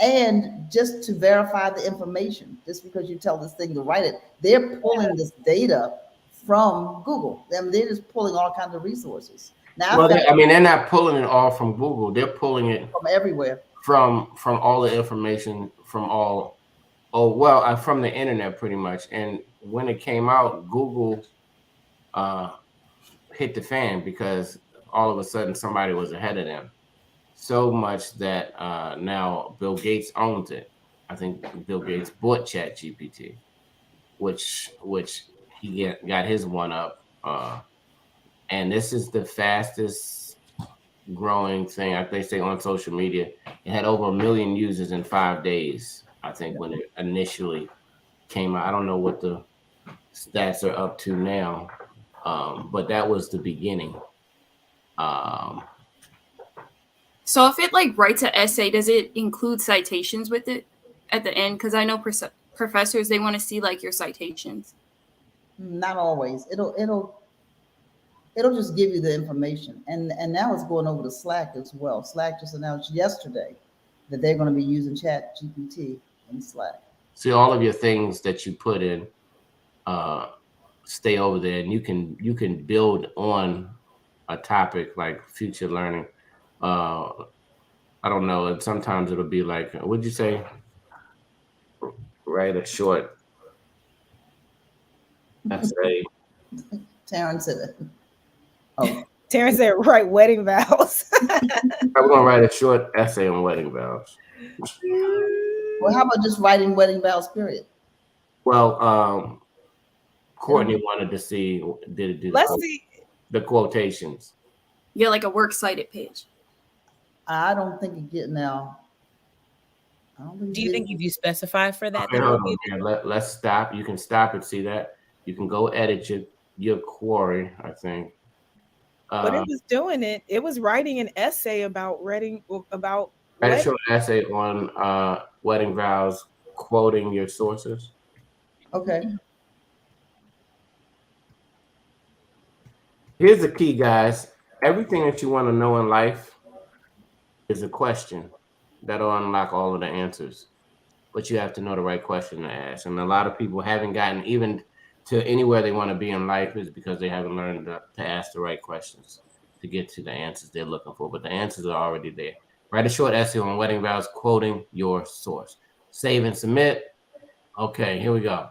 And just to verify the information, just because you tell this thing to write it, they're pulling this data from Google. They're just pulling all kinds of resources. Now Well, I found I mean, they're not pulling it all from Google. They're pulling it from everywhere. from all the information from all. Oh well, from the internet pretty much. And when it came out, Google hit the fan because all of a sudden somebody was ahead of them. So much that now Bill Gates owns it. I think Bill Gates bought ChatGPT, which he got his one up. And this is the fastest growing thing, I think, say on social media. It had over 1 million users in 5 days, I think, when it initially came out. I don't know what the stats are up to now, but that was the beginning. So if it like writes an essay, does it include citations with it at the end? Because I know professors, they want to see like your citations. Not always. It'll just give you the information. And now it's going over to Slack as well. Slack just announced yesterday that they're going to be using ChatGPT in Slack. See, all of your things that you put in stay over there, and you can build on a topic like future learning. I don't know. And sometimes it'll be like, what'd you say? Write a short essay. Taryn said, "Oh, Terrence said, right, wedding vows." I'm gonna write a short essay on wedding vows. well, how about just writing wedding vows? Period. Well, Courtney wanted to see did it do Let's see. the quotations. Yeah, like a works cited page. I don't think it get now. I don't think Do you think if you specify for that, Okay, then hold it'll on. be- Yeah, let's stop. You can stop and see that. You can go edit your query, I think. But it was doing it. It was writing an essay about Write a wedding. short essay on wedding vows, quoting your sources. Okay. Here's the key, guys. Everything that you want to know in life is a question that'll unlock all of the answers. But you have to know the right question to ask. And a lot of people haven't gotten even to anywhere they want to be in life is because they haven't learned to ask the right questions to get to the answers they're looking for. But the answers are already there. Write a short essay on wedding vows, quoting your source. Save and submit. Okay, here we go.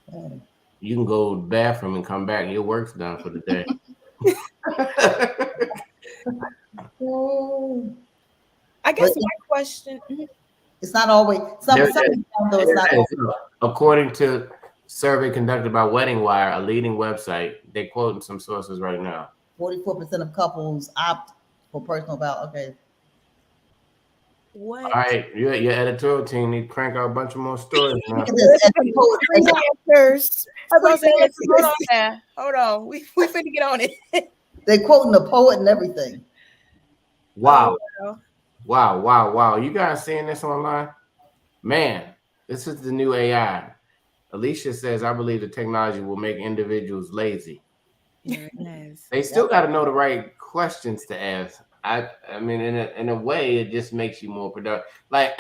Okay. You can go to the bathroom and come back. Your work's done for the day. Oh, I guess But- my question. it's not always. Some There- times, though, it's not. There it Always. is. According to survey conducted by Wedding Wire, a leading website, they're quoting some sources right now. 44% of couples opt for personal vow. Okay. What? All right, your editorial team need to crank out a bunch of more stories now. Look at this. And poet- Answers. I was gonna say, hold on there. Hold on. We finna get on it. They're quoting the poet and everything. Wow. Oh, Wow. You guys seeing this online? Man, this is the new AI. Alicia says, I believe the technology will make individuals lazy. Yes. They still got to know the right questions to ask. I mean, in a way, it just makes you more productive. Like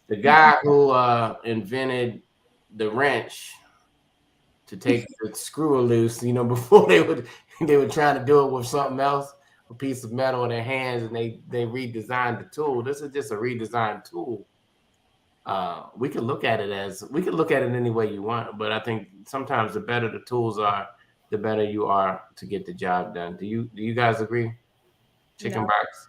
the guy who invented the wrench to take the screw loose, before they were trying to do it with something else, a piece of metal in their hands, and they redesigned the tool. This is just a redesigned tool. We could look at it any way you want, but I think sometimes the better the tools are, the better you are to get the job done. Do you guys agree? Chicken No. box.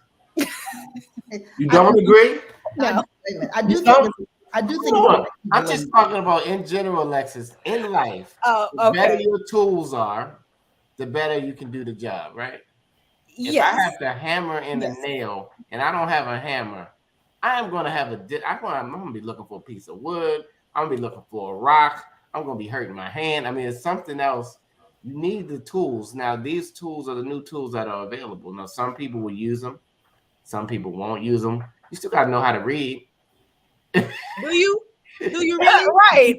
You don't agree? no. Wait a minute. I You do think. don't? I do think. Hold on. I'm just talking about in general, Alexis, in life. Oh, The better okay. your tools are, the better you can do the job, right? If I Yes. have to hammer in Yes. a nail and I don't have a hammer, I'm going to have I'm going to be looking for a piece of wood. I'm going to be looking for a rock. I'm going to be hurting my hand. I mean, it's something else. You need the tools. Now, these tools are the new tools that are available. Now, some people will use them. Some people won't use them. You still got to know how to read. Do you? Do you Yeah, really? right.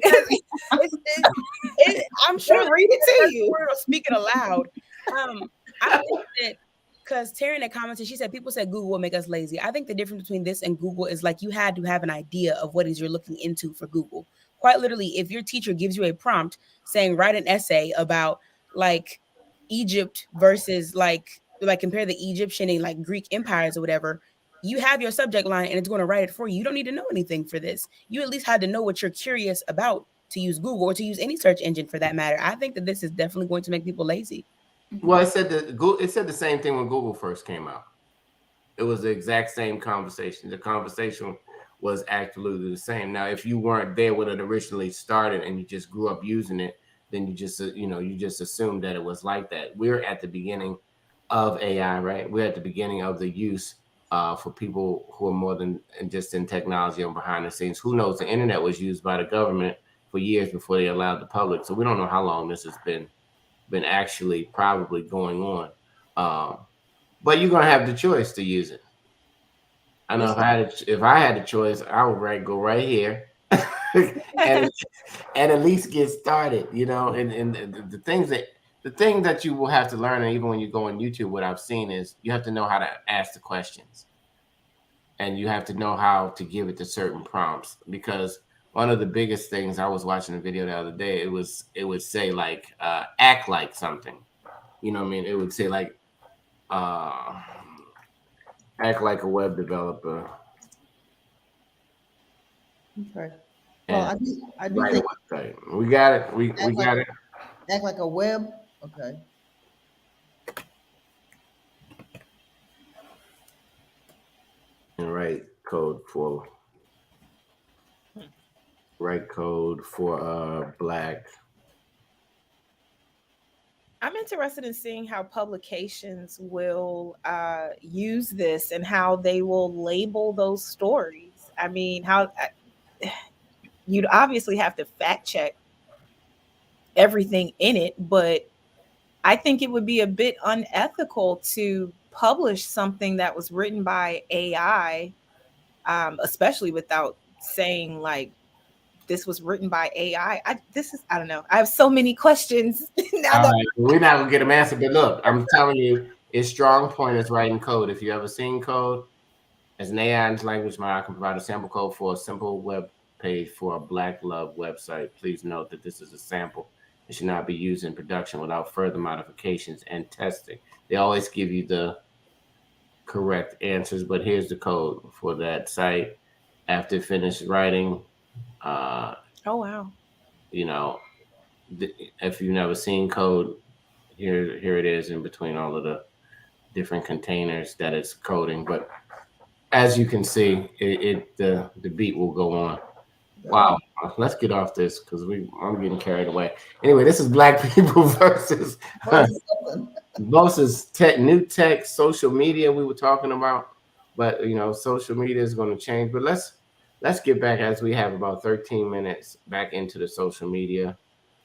I'm sure Read it to you. We're speaking aloud. I think that because Taryn had commented, she said people said Google will make us lazy. I think the difference between this and Google is like you had to have an idea of what it is you're looking into for Google. quite literally, if your teacher gives you a prompt saying write an essay about like Egypt versus like compare the Egyptian and like Greek empires or whatever, you have your subject line and it's going to write it for you. You don't need to know anything for this. You at least had to know what you're curious about to use Google or to use any search engine for that matter. I think that this is definitely going to make people lazy. Well, it said the same thing when Google first came out. It was the exact same conversation. The conversation was absolutely the same. Now, if you weren't there when it originally started and you just grew up using it, then you just assumed that it was like that. We're at the beginning of AI, right? We're at the beginning of the use for people who are more than just in technology and behind the scenes. Who knows? The internet was used by the government for years before they allowed the public. So we don't know how long this has been actually probably going on. But you're gonna have the choice to use it. I know if I had the choice, I would go right here and at least get started, and the thing that you will have to learn, and even when you go on YouTube, what I've seen is you have to know how to ask the questions, and you have to know how to give it to certain prompts. Because one of the biggest things, I was watching a video the other day, it would say like act like something, you know what I mean? It would say like act like a web developer. Okay. Well, I do think we got it. We got it. Act like a web. Okay. And write code for Black. I'm interested in seeing how publications will use this and how they will label those stories. I mean, you'd obviously have to fact check everything in it, but I think it would be a bit unethical to publish something that was written by AI, especially without saying like this was written by AI. I don't know. I have so many questions now. We're not gonna get them answered, but look, I'm telling you, its strong point is writing code. If you ever seen code as an AI language model, I can provide a sample code for a simple web page for a Black Love website. Please note that this is a sample. It should not be used in production without further modifications and testing. They always give you the correct answers, but here's the code for that site. After finished writing, oh wow, if you've never seen code, here it is in between all of the different containers that it's coding. But as you can see, the beat will go on. Wow, let's get off this because I'm getting carried away. Anyway, this is Black People versus new tech, social media we were talking about. But social media is going to change. But let's get back, as we have about 13 minutes, back into the social media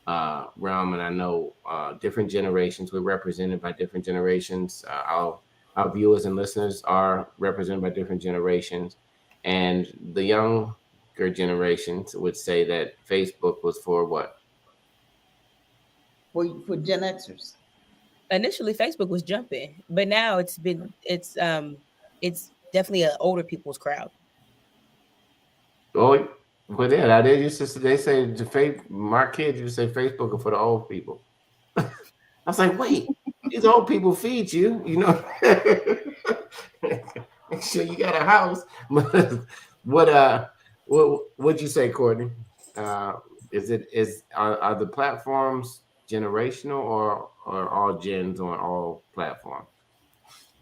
realm. And I know different generations, we're represented by different generations. Our viewers and listeners are represented by different generations. And the younger generations would say that Facebook was for what? For Gen Xers. Initially, Facebook was jumping, but now it's definitely an older people's crowd. Oh, but yeah, they say my kids used to say Facebook are for the old people. I was like, wait, these old people feed you, make sure you got a house. What'd you say, Courtney? Are the platforms generational or all gens on all platforms?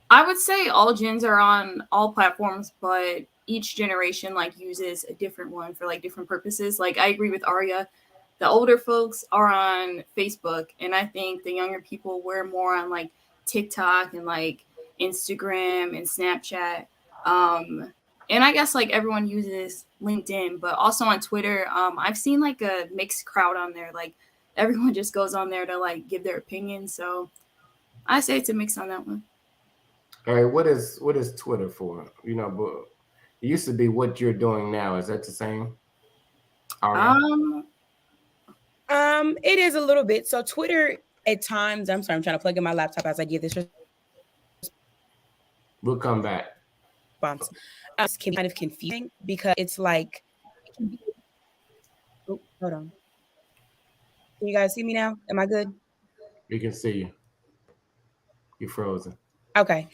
I would say all gens are on all platforms, but each generation like uses a different one for like different purposes. Like I agree with Aria. The older folks are on Facebook, and I think the younger people were more on like TikTok and like Instagram and Snapchat. And I guess like everyone uses LinkedIn, but also on Twitter. I've seen like a mixed crowd on there. Like everyone just goes on there to like give their opinion. So I say it's a mix on that one. All right, what is Twitter for? But it used to be what you're doing now. Is that the same? It is a little bit. So Twitter at times, I'm sorry, I'm trying to plug in my laptop as I give this. We'll come back. Response. It's kind of confusing because it's like Oh, hold on. Can you guys see me now? Am I good? We can see you. You're frozen. Okay.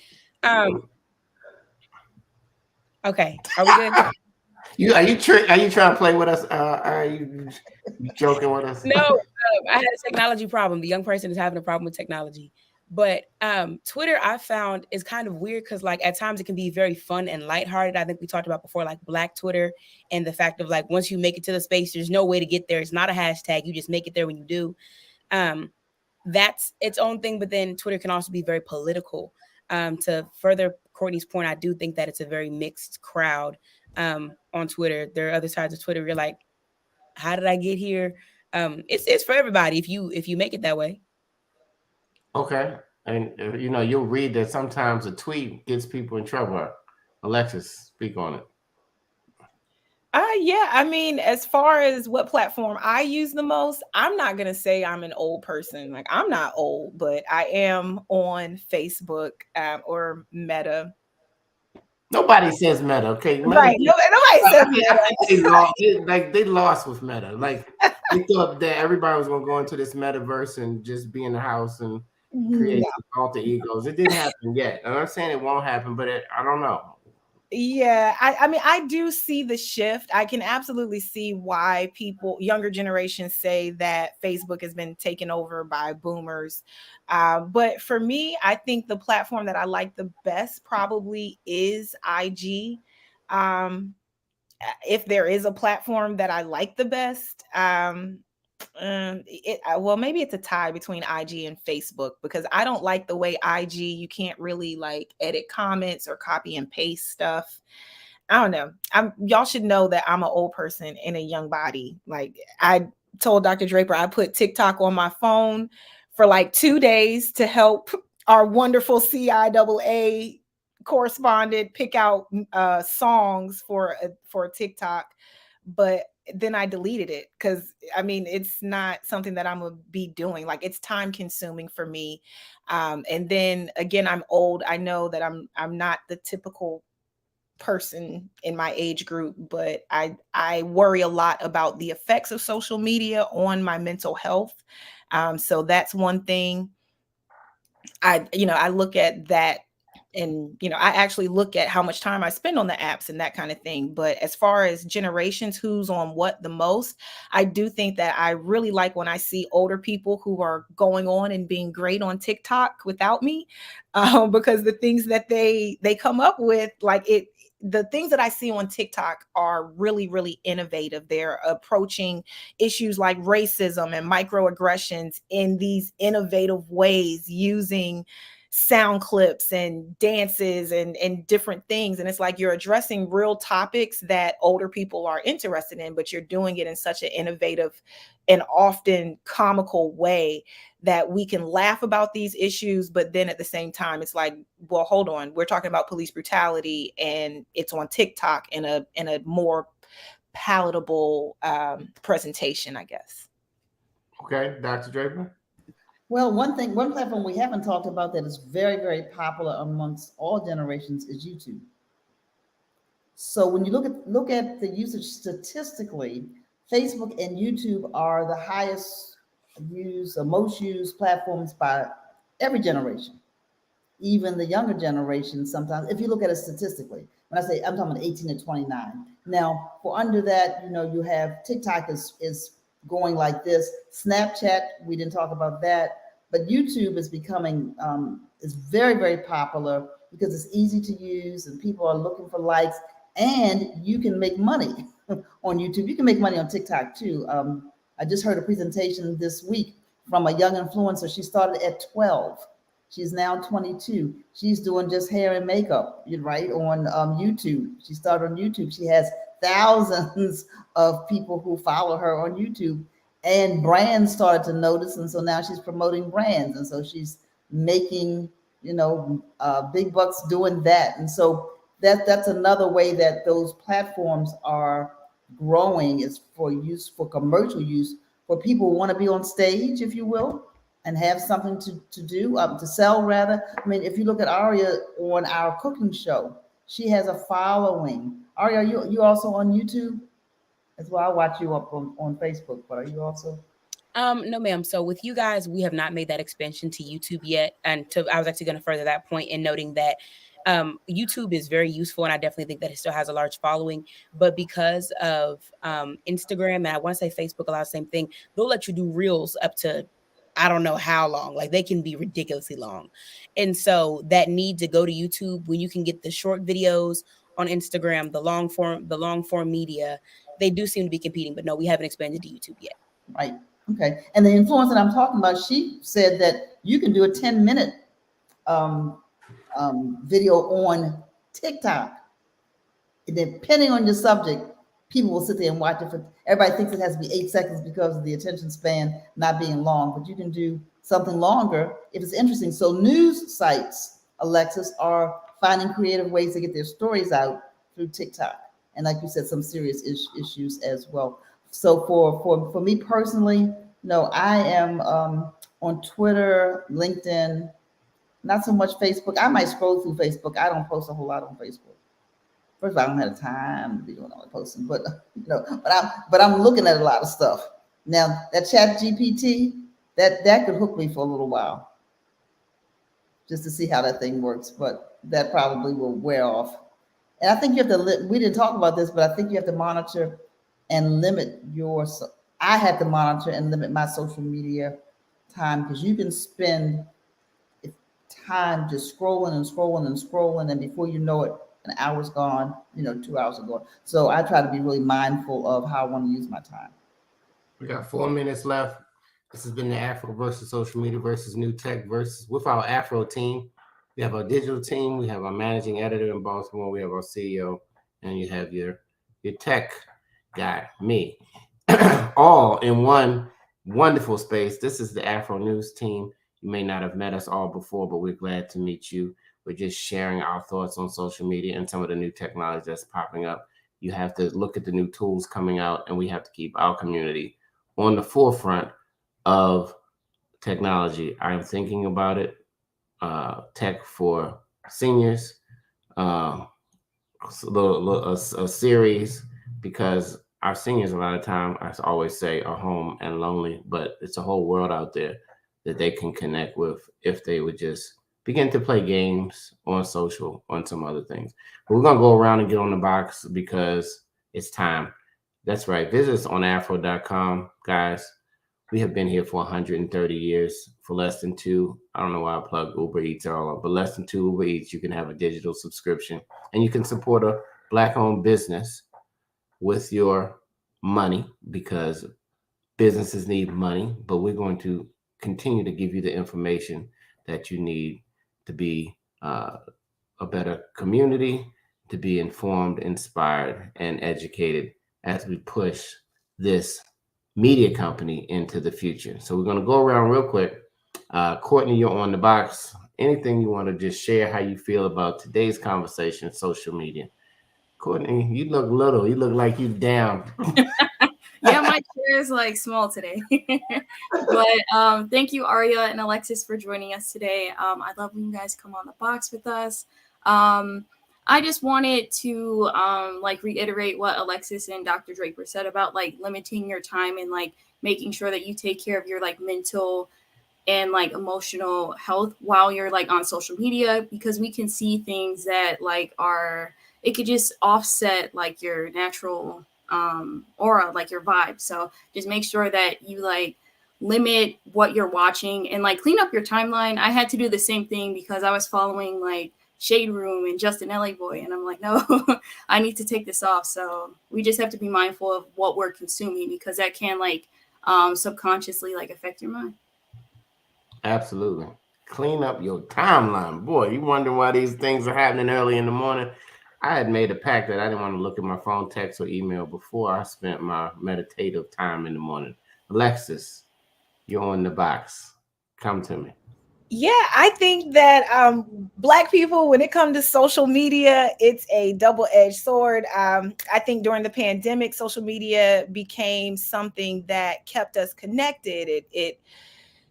Okay. Are we good? Are you trying to play with us? Are you joking with us? No, I had a technology problem. The young person is having a problem with technology. But Twitter, I found, is kind of weird because, like, at times it can be very fun and lighthearted. I think we talked about before, like Black Twitter, and the fact of, like, once you make it to the space, there's no way to get there. It's not a hashtag. You just make it there when you do. That's its own thing. But then Twitter can also be very political. To further Courtney's point, I do think that it's a very mixed crowd on Twitter. There are other sides of Twitter where you're like, how did I get here? It's for everybody if you make it that way. Okay, and you'll read that sometimes a tweet gets people in trouble. Alexis, speak on it. Yeah, I mean, as far as what platform I use the most, I'm not gonna say I'm an old person. Like, I'm not old, but I am on Facebook or Meta. Nobody says Meta, okay? Meta, Right. Nobody says Meta. They lost with Meta. Like they thought that everybody was gonna go into this metaverse and just be in the house and create alter egos. It didn't happen yet. I'm not saying it won't happen, but I don't know. Yeah, I mean, I do see the shift. I can absolutely see why younger generations say that Facebook has been taken over by boomers. But for me, I think the platform that I like the best probably is IG. If there is a platform that I like the best, well, maybe it's a tie between IG and Facebook, because I don't like the way IG, you can't really like edit comments or copy and paste stuff. I don't know. Y'all should know that I'm an old person in a young body. Like, I told Dr. Draper I put TikTok on my phone for like 2 days to help our wonderful CIAA correspondent pick out songs for TikTok, but then I deleted it because I mean, it's not something that I'm gonna be doing. Like, it's time consuming for me. And then again, I'm old. I know that I'm not the typical person in my age group, but I worry a lot about the effects of social media on my mental health. So that's one thing. I look at that, and I actually look at how much time I spend on the apps and that kind of thing. But as far as generations, who's on what the most, I do think that I really like when I see older people who are going on and being great on TikTok without me, because the things that they come up with, the things that I see on TikTok are really, really innovative. They're approaching issues like racism and microaggressions in these innovative ways, using sound clips and dances and different things. And it's like you're addressing real topics that older people are interested in, but you're doing it in such an innovative and often comical way that we can laugh about these issues. But then at the same time, it's like, well, hold on, we're talking about police brutality and it's on TikTok in a more palatable presentation, I guess. Okay, Dr. Draper. Well, one platform we haven't talked about that is very, very popular amongst all generations is YouTube. So when you look at the usage statistically, Facebook and YouTube are the highest used or most used platforms by every generation, even the younger generation. Sometimes, if you look at it statistically, when I say, I'm talking about 18 to 29. Now, for under that, you have TikTok is going like this. Snapchat, we didn't talk about that. But YouTube is becoming, is very, very popular because it's easy to use and people are looking for likes, and you can make money on YouTube. You can make money on TikTok too. I just heard a presentation this week from a young influencer. She started at 12. She's now 22. She's doing just hair and makeup, right, on YouTube. She started on YouTube. She has thousands of people who follow her on YouTube. And brands started to notice, and so now she's promoting brands, and so she's making big bucks doing that. And so that's another way that those platforms are growing, is for use, for commercial use, for people who want to be on stage, if you will, and have something to do, to sell rather. I mean, if you look at Aria on our cooking show, she has a following. Aria, you also on YouTube That's why I watch you up on Facebook. But are you also? No, ma'am. So with you guys, we have not made that expansion to YouTube yet. And I was actually going to further that point in noting that YouTube is very useful, and I definitely think that it still has a large following. But because of Instagram, and I want to say Facebook allows the same thing, they'll let you do reels up to I don't know how long. Like they can be ridiculously long. And so that need to go to YouTube when you can get the short videos on Instagram, the long form media, they do seem to be competing. But no, we haven't expanded to YouTube yet. Right. Okay. And the influencer that I'm talking about, she said that you can do a 10-minute video on TikTok. And depending on your subject, people will sit there and watch it. Everybody thinks it has to be 8 seconds because of the attention span not being long, but you can do something longer if it's interesting. So news sites, Alexis, are finding creative ways to get their stories out through TikTok. And like you said, some serious issues as well. So for me personally, no, I am on Twitter, LinkedIn, not so much Facebook. I might scroll through Facebook. I don't post a whole lot on Facebook. First of all, I don't have the time to be doing all the posting, but I'm looking at a lot of stuff. Now that Chat GPT, that could hook me for a little while, just to see how that thing works. But that probably will wear off. And I think you have to. We didn't talk about this, but I think you have to monitor and limit your. I have to monitor and limit my social media time, because you can spend time just scrolling and scrolling and scrolling, and before you know it, an hour's gone, 2 hours are gone. So I try to be really mindful of how I want to use my time. We got 4 minutes left. This has been the Afro versus social media versus new tech versus with our Afro team. We have our digital team. We have our managing editor in Baltimore. We have our CEO, and you have your tech guy, me, all in one wonderful space. This is the Afro News team. You may not have met us all before, but we're glad to meet you. We're just sharing our thoughts on social media and some of the new technology that's popping up. You have to look at the new tools coming out, and we have to keep our community on the forefront of technology. I'm thinking about it, tech for seniors, a series, because our seniors a lot of time, I always say, are home and lonely, but it's a whole world out there that they can connect with if they would just begin to play games on social, on some other things. But we're going to go around and get on the box because it's time. That's right. Visit us on afro.com, guys. We have been here for 130 years. For less than $2, I don't know why I plug Uber Eats all up, but less than $2 Uber Eats, you can have a digital subscription, and you can support a Black-owned business with your money, because businesses need money, but we're going to continue to give you the information that you need to be a better community, to be informed, inspired, and educated as we push this media company into the future. So we're going to go around real quick. Courtney, you're on the box. Anything you want to just share how you feel about today's conversation, social media? Courtney, you look little. You look like you down. Yeah, my chair is like small today. But thank you, Aria and Alexis, for joining us today. I love when you guys come on the box with us. I just wanted to reiterate what Alexis and Dr. Draper said about limiting your time and making sure that you take care of your mental and emotional health while you're on social media, because we can see things that it could just offset your natural aura, your vibe. So just make sure that you limit what you're watching and clean up your timeline. I had to do the same thing because I was following Shade Room and Justin LA Boy, and I'm no, I need to take this off. So we just have to be mindful of what we're consuming, because that can subconsciously affect your mind. Absolutely. Clean up your timeline. Boy, you wonder why these things are happening early in the morning. I had made a pact that I didn't want to look at my phone, text, or email before I spent my meditative time in the morning. Alexis, you're on the box. Come to me. Yeah, I think that Black people, when it comes to social media, it's a double-edged sword. I think during the pandemic, social media became something that kept us connected. It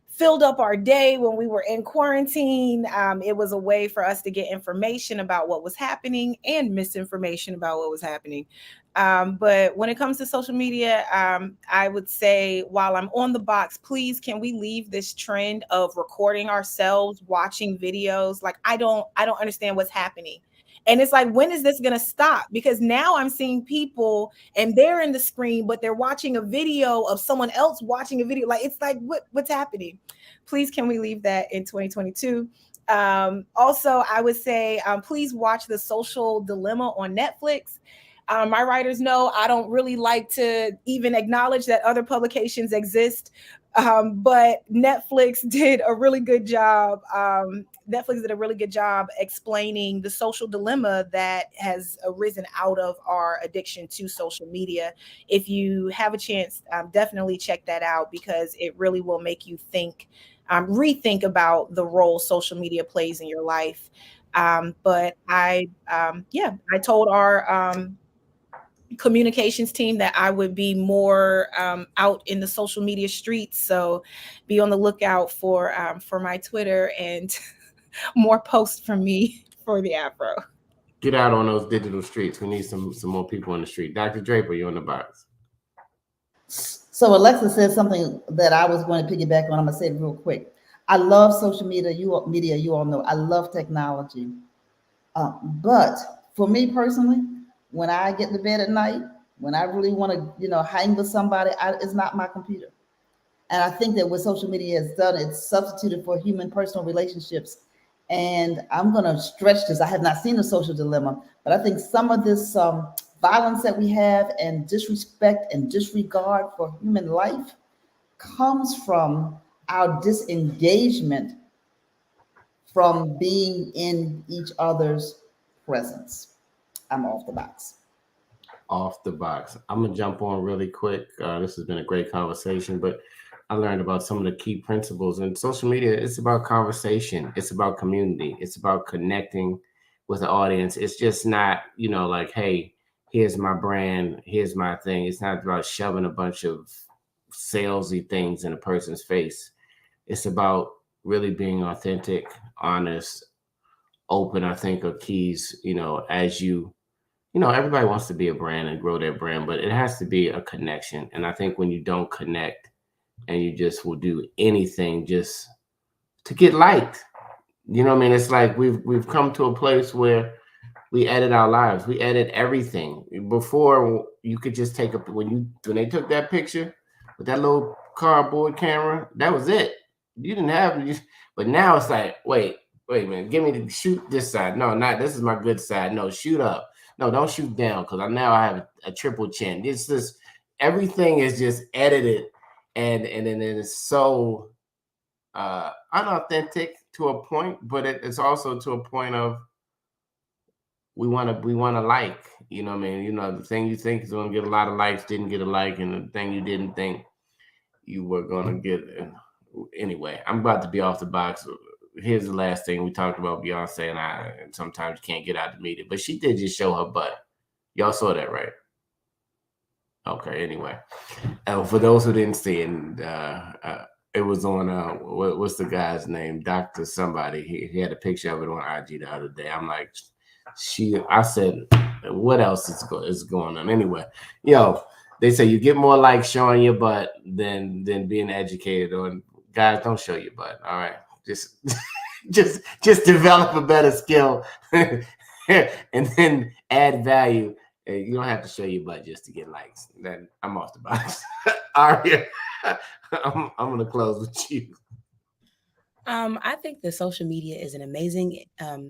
filled up our day when we were in quarantine. It was a way for us to get information about what was happening and misinformation about what was happening. But when it comes to social media, I would say while I'm on the box, please, can we leave this trend of recording ourselves, watching videos? Like, I don't understand what's happening. And it's like, when is this going to stop? Because now I'm seeing people and they're in the screen, but they're watching a video of someone else watching a video. Like, it's like, what's happening? Please, can we leave that in 2022? Also, I would say, please watch The Social Dilemma on Netflix. My writers know I don't really like to even acknowledge that other publications exist, but Netflix did a really good job. Netflix did a really good job explaining the social dilemma that has arisen out of our addiction to social media. If you have a chance, definitely check that out, because it really will make you think, rethink about the role social media plays in your life. But I told our communications team that I would be more out in the social media streets. So be on the lookout for my Twitter and more posts from me for the Afro. Get out on those digital streets. We need some more people on the street. Dr. Draper, you on the box. So Alexa said something that I was going to piggyback on. I'm gonna say it real quick. I love social media. You all know I love technology. But for me personally, when I get to bed at night, when I really want to, hang with somebody, it's not my computer. And I think that what social media has done, it's substituted for human personal relationships. And I'm going to stretch this. I have not seen The Social Dilemma, but I think some of this violence that we have and disrespect and disregard for human life comes from our disengagement from being in each other's presence. I'm off the box. Off the box. I'm gonna jump on really quick. This has been a great conversation, but I learned about some of the key principles. And social media, it's about conversation. It's about community. It's about connecting with the audience. It's just not, like, hey, here's my brand, here's my thing. It's not about shoving a bunch of salesy things in a person's face. It's about really being authentic, honest, open, I think, are keys, as everybody wants to be a brand and grow their brand, but it has to be a connection. And I think when you don't connect and you just will do anything just to get liked, it's like we've come to a place where we edit our lives. We edit everything. Before, you could just take when they took that picture with that little cardboard camera, that was it. You didn't have, but now it's like, wait a minute, give me the shoot this side. No, not this is my good side. No, shoot up. No, don't shoot down, because I have a triple chin. It's just, everything is just edited, and then it's so unauthentic to a point, but it's also to a point of we want to like, the thing you think is going to get a lot of likes didn't get a like, and the thing you didn't think you were going to get. Anyway, I'm about to be off the box. Here's the last thing. We talked about Beyonce, and sometimes you can't get out the media, but she did just show her butt. Y'all saw that, right? Okay. Anyway, for those who didn't see it, it was on what's the guy's name? Dr. Somebody. He had a picture of it on IG the other day. I'm like, I said, what else is going on? Anyway, they say you get more likes showing your butt than being educated on. Guys, don't show your butt. All right. Just develop a better skill and then add value. You don't have to show your butt just to get likes. Then I'm off the box. Aria, I'm gonna close with you. I think that social media is an amazing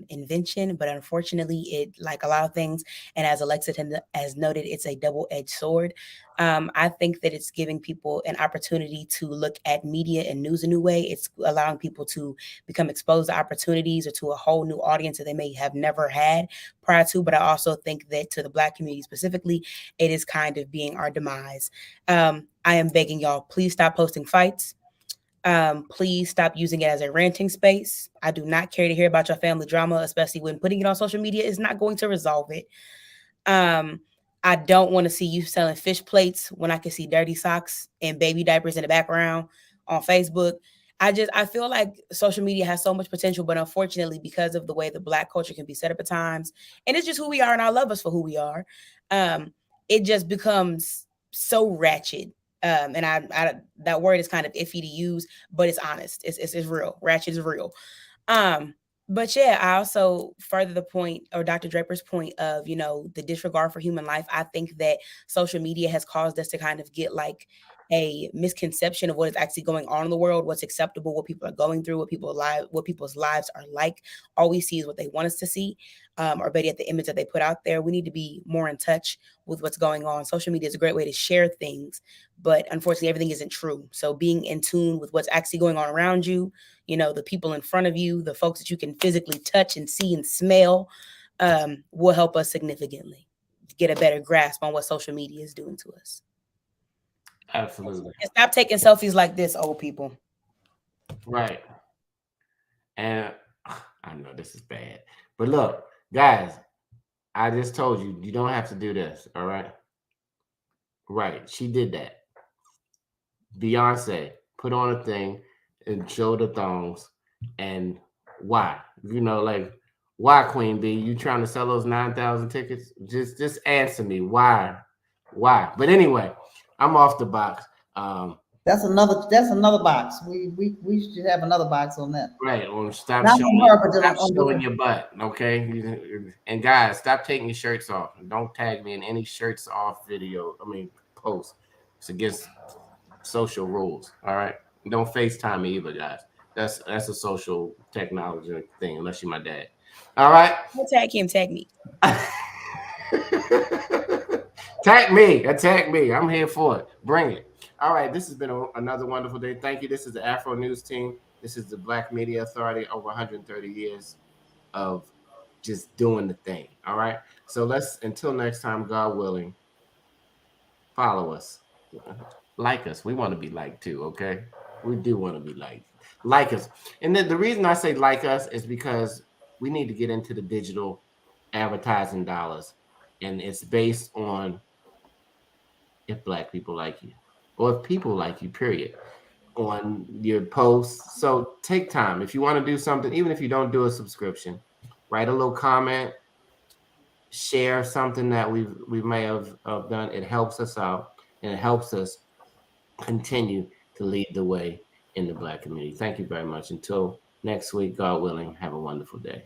invention, but unfortunately, it, like a lot of things, and as Alexa has noted, it's a double-edged sword. I think that it's giving people an opportunity to look at media and news a new way. It's allowing people to become exposed to opportunities or to a whole new audience that they may have never had prior to. But I also think that to the Black community specifically, it is kind of being our demise. I am begging y'all, please stop posting fights. Please stop using it as a ranting space. I do not care to hear about your family drama, especially when putting it on social media is not going to resolve it. I don't want to see you selling fish plates when I can see dirty socks and baby diapers in the background on Facebook. I feel like social media has so much potential, but unfortunately, because of the way the Black culture can be set up at times, and it's just who we are, and I love us for who we are, it just becomes so ratchet. And I that word is kind of iffy to use, but it's honest. It's real. Ratchet is real. But yeah, I also further the point, or Dr. Draper's point of, you know, the disregard for human life. I think that social media has caused us to kind of get like a misconception of what is actually going on in the world, what's acceptable, what people are going through, what people's lives are like. All we see is what they want us to see, or better yet, the image that they put out there. We need to be more in touch with what's going on. Social media is a great way to share things, but unfortunately, everything isn't true. So being in tune with what's actually going on around you, you know, the people in front of you, the folks that you can physically touch and see and smell, will help us significantly get a better grasp on what social media is doing to us. Absolutely. And stop taking selfies like this, old people. Right. And I know this is bad, but look, guys, I just told you, you don't have to do this. All right. Right. She did that. Beyonce put on a thing and showed the thongs. And why? You know, like, why, Queen B? You trying to sell those 9,000 tickets? Just answer me. Why? Why? But anyway, I'm off the box. That's another box. We should have another box on that. Right. Or stop Not showing, on her, but stop on showing the- your butt. Okay. And guys, stop taking your shirts off. Don't tag me in any shirts off video. Post. It's against social rules. All right. Don't FaceTime me either, guys. That's a social technology thing, unless you're my dad. All right. Tag him, tag me. Attack me. I'm here for it. Bring it. All right. This has been another wonderful day. Thank you. This is the Afro News Team. This is the Black Media Authority, over 130 years of just doing the thing. All right. So until next time, God willing, follow us. Like us. We want to be liked too, okay? We do want to be liked. Like us. And then the reason I say like us is because we need to get into the digital advertising dollars. And it's based on if Black people like you, or if people like you, period, on your posts. So take time. If you want to do something, even if you don't do a subscription, write a little comment, share something that we may have done. It helps us out, and it helps us continue to lead the way in the Black community. Thank you very much. Until next week, God willing, have a wonderful day.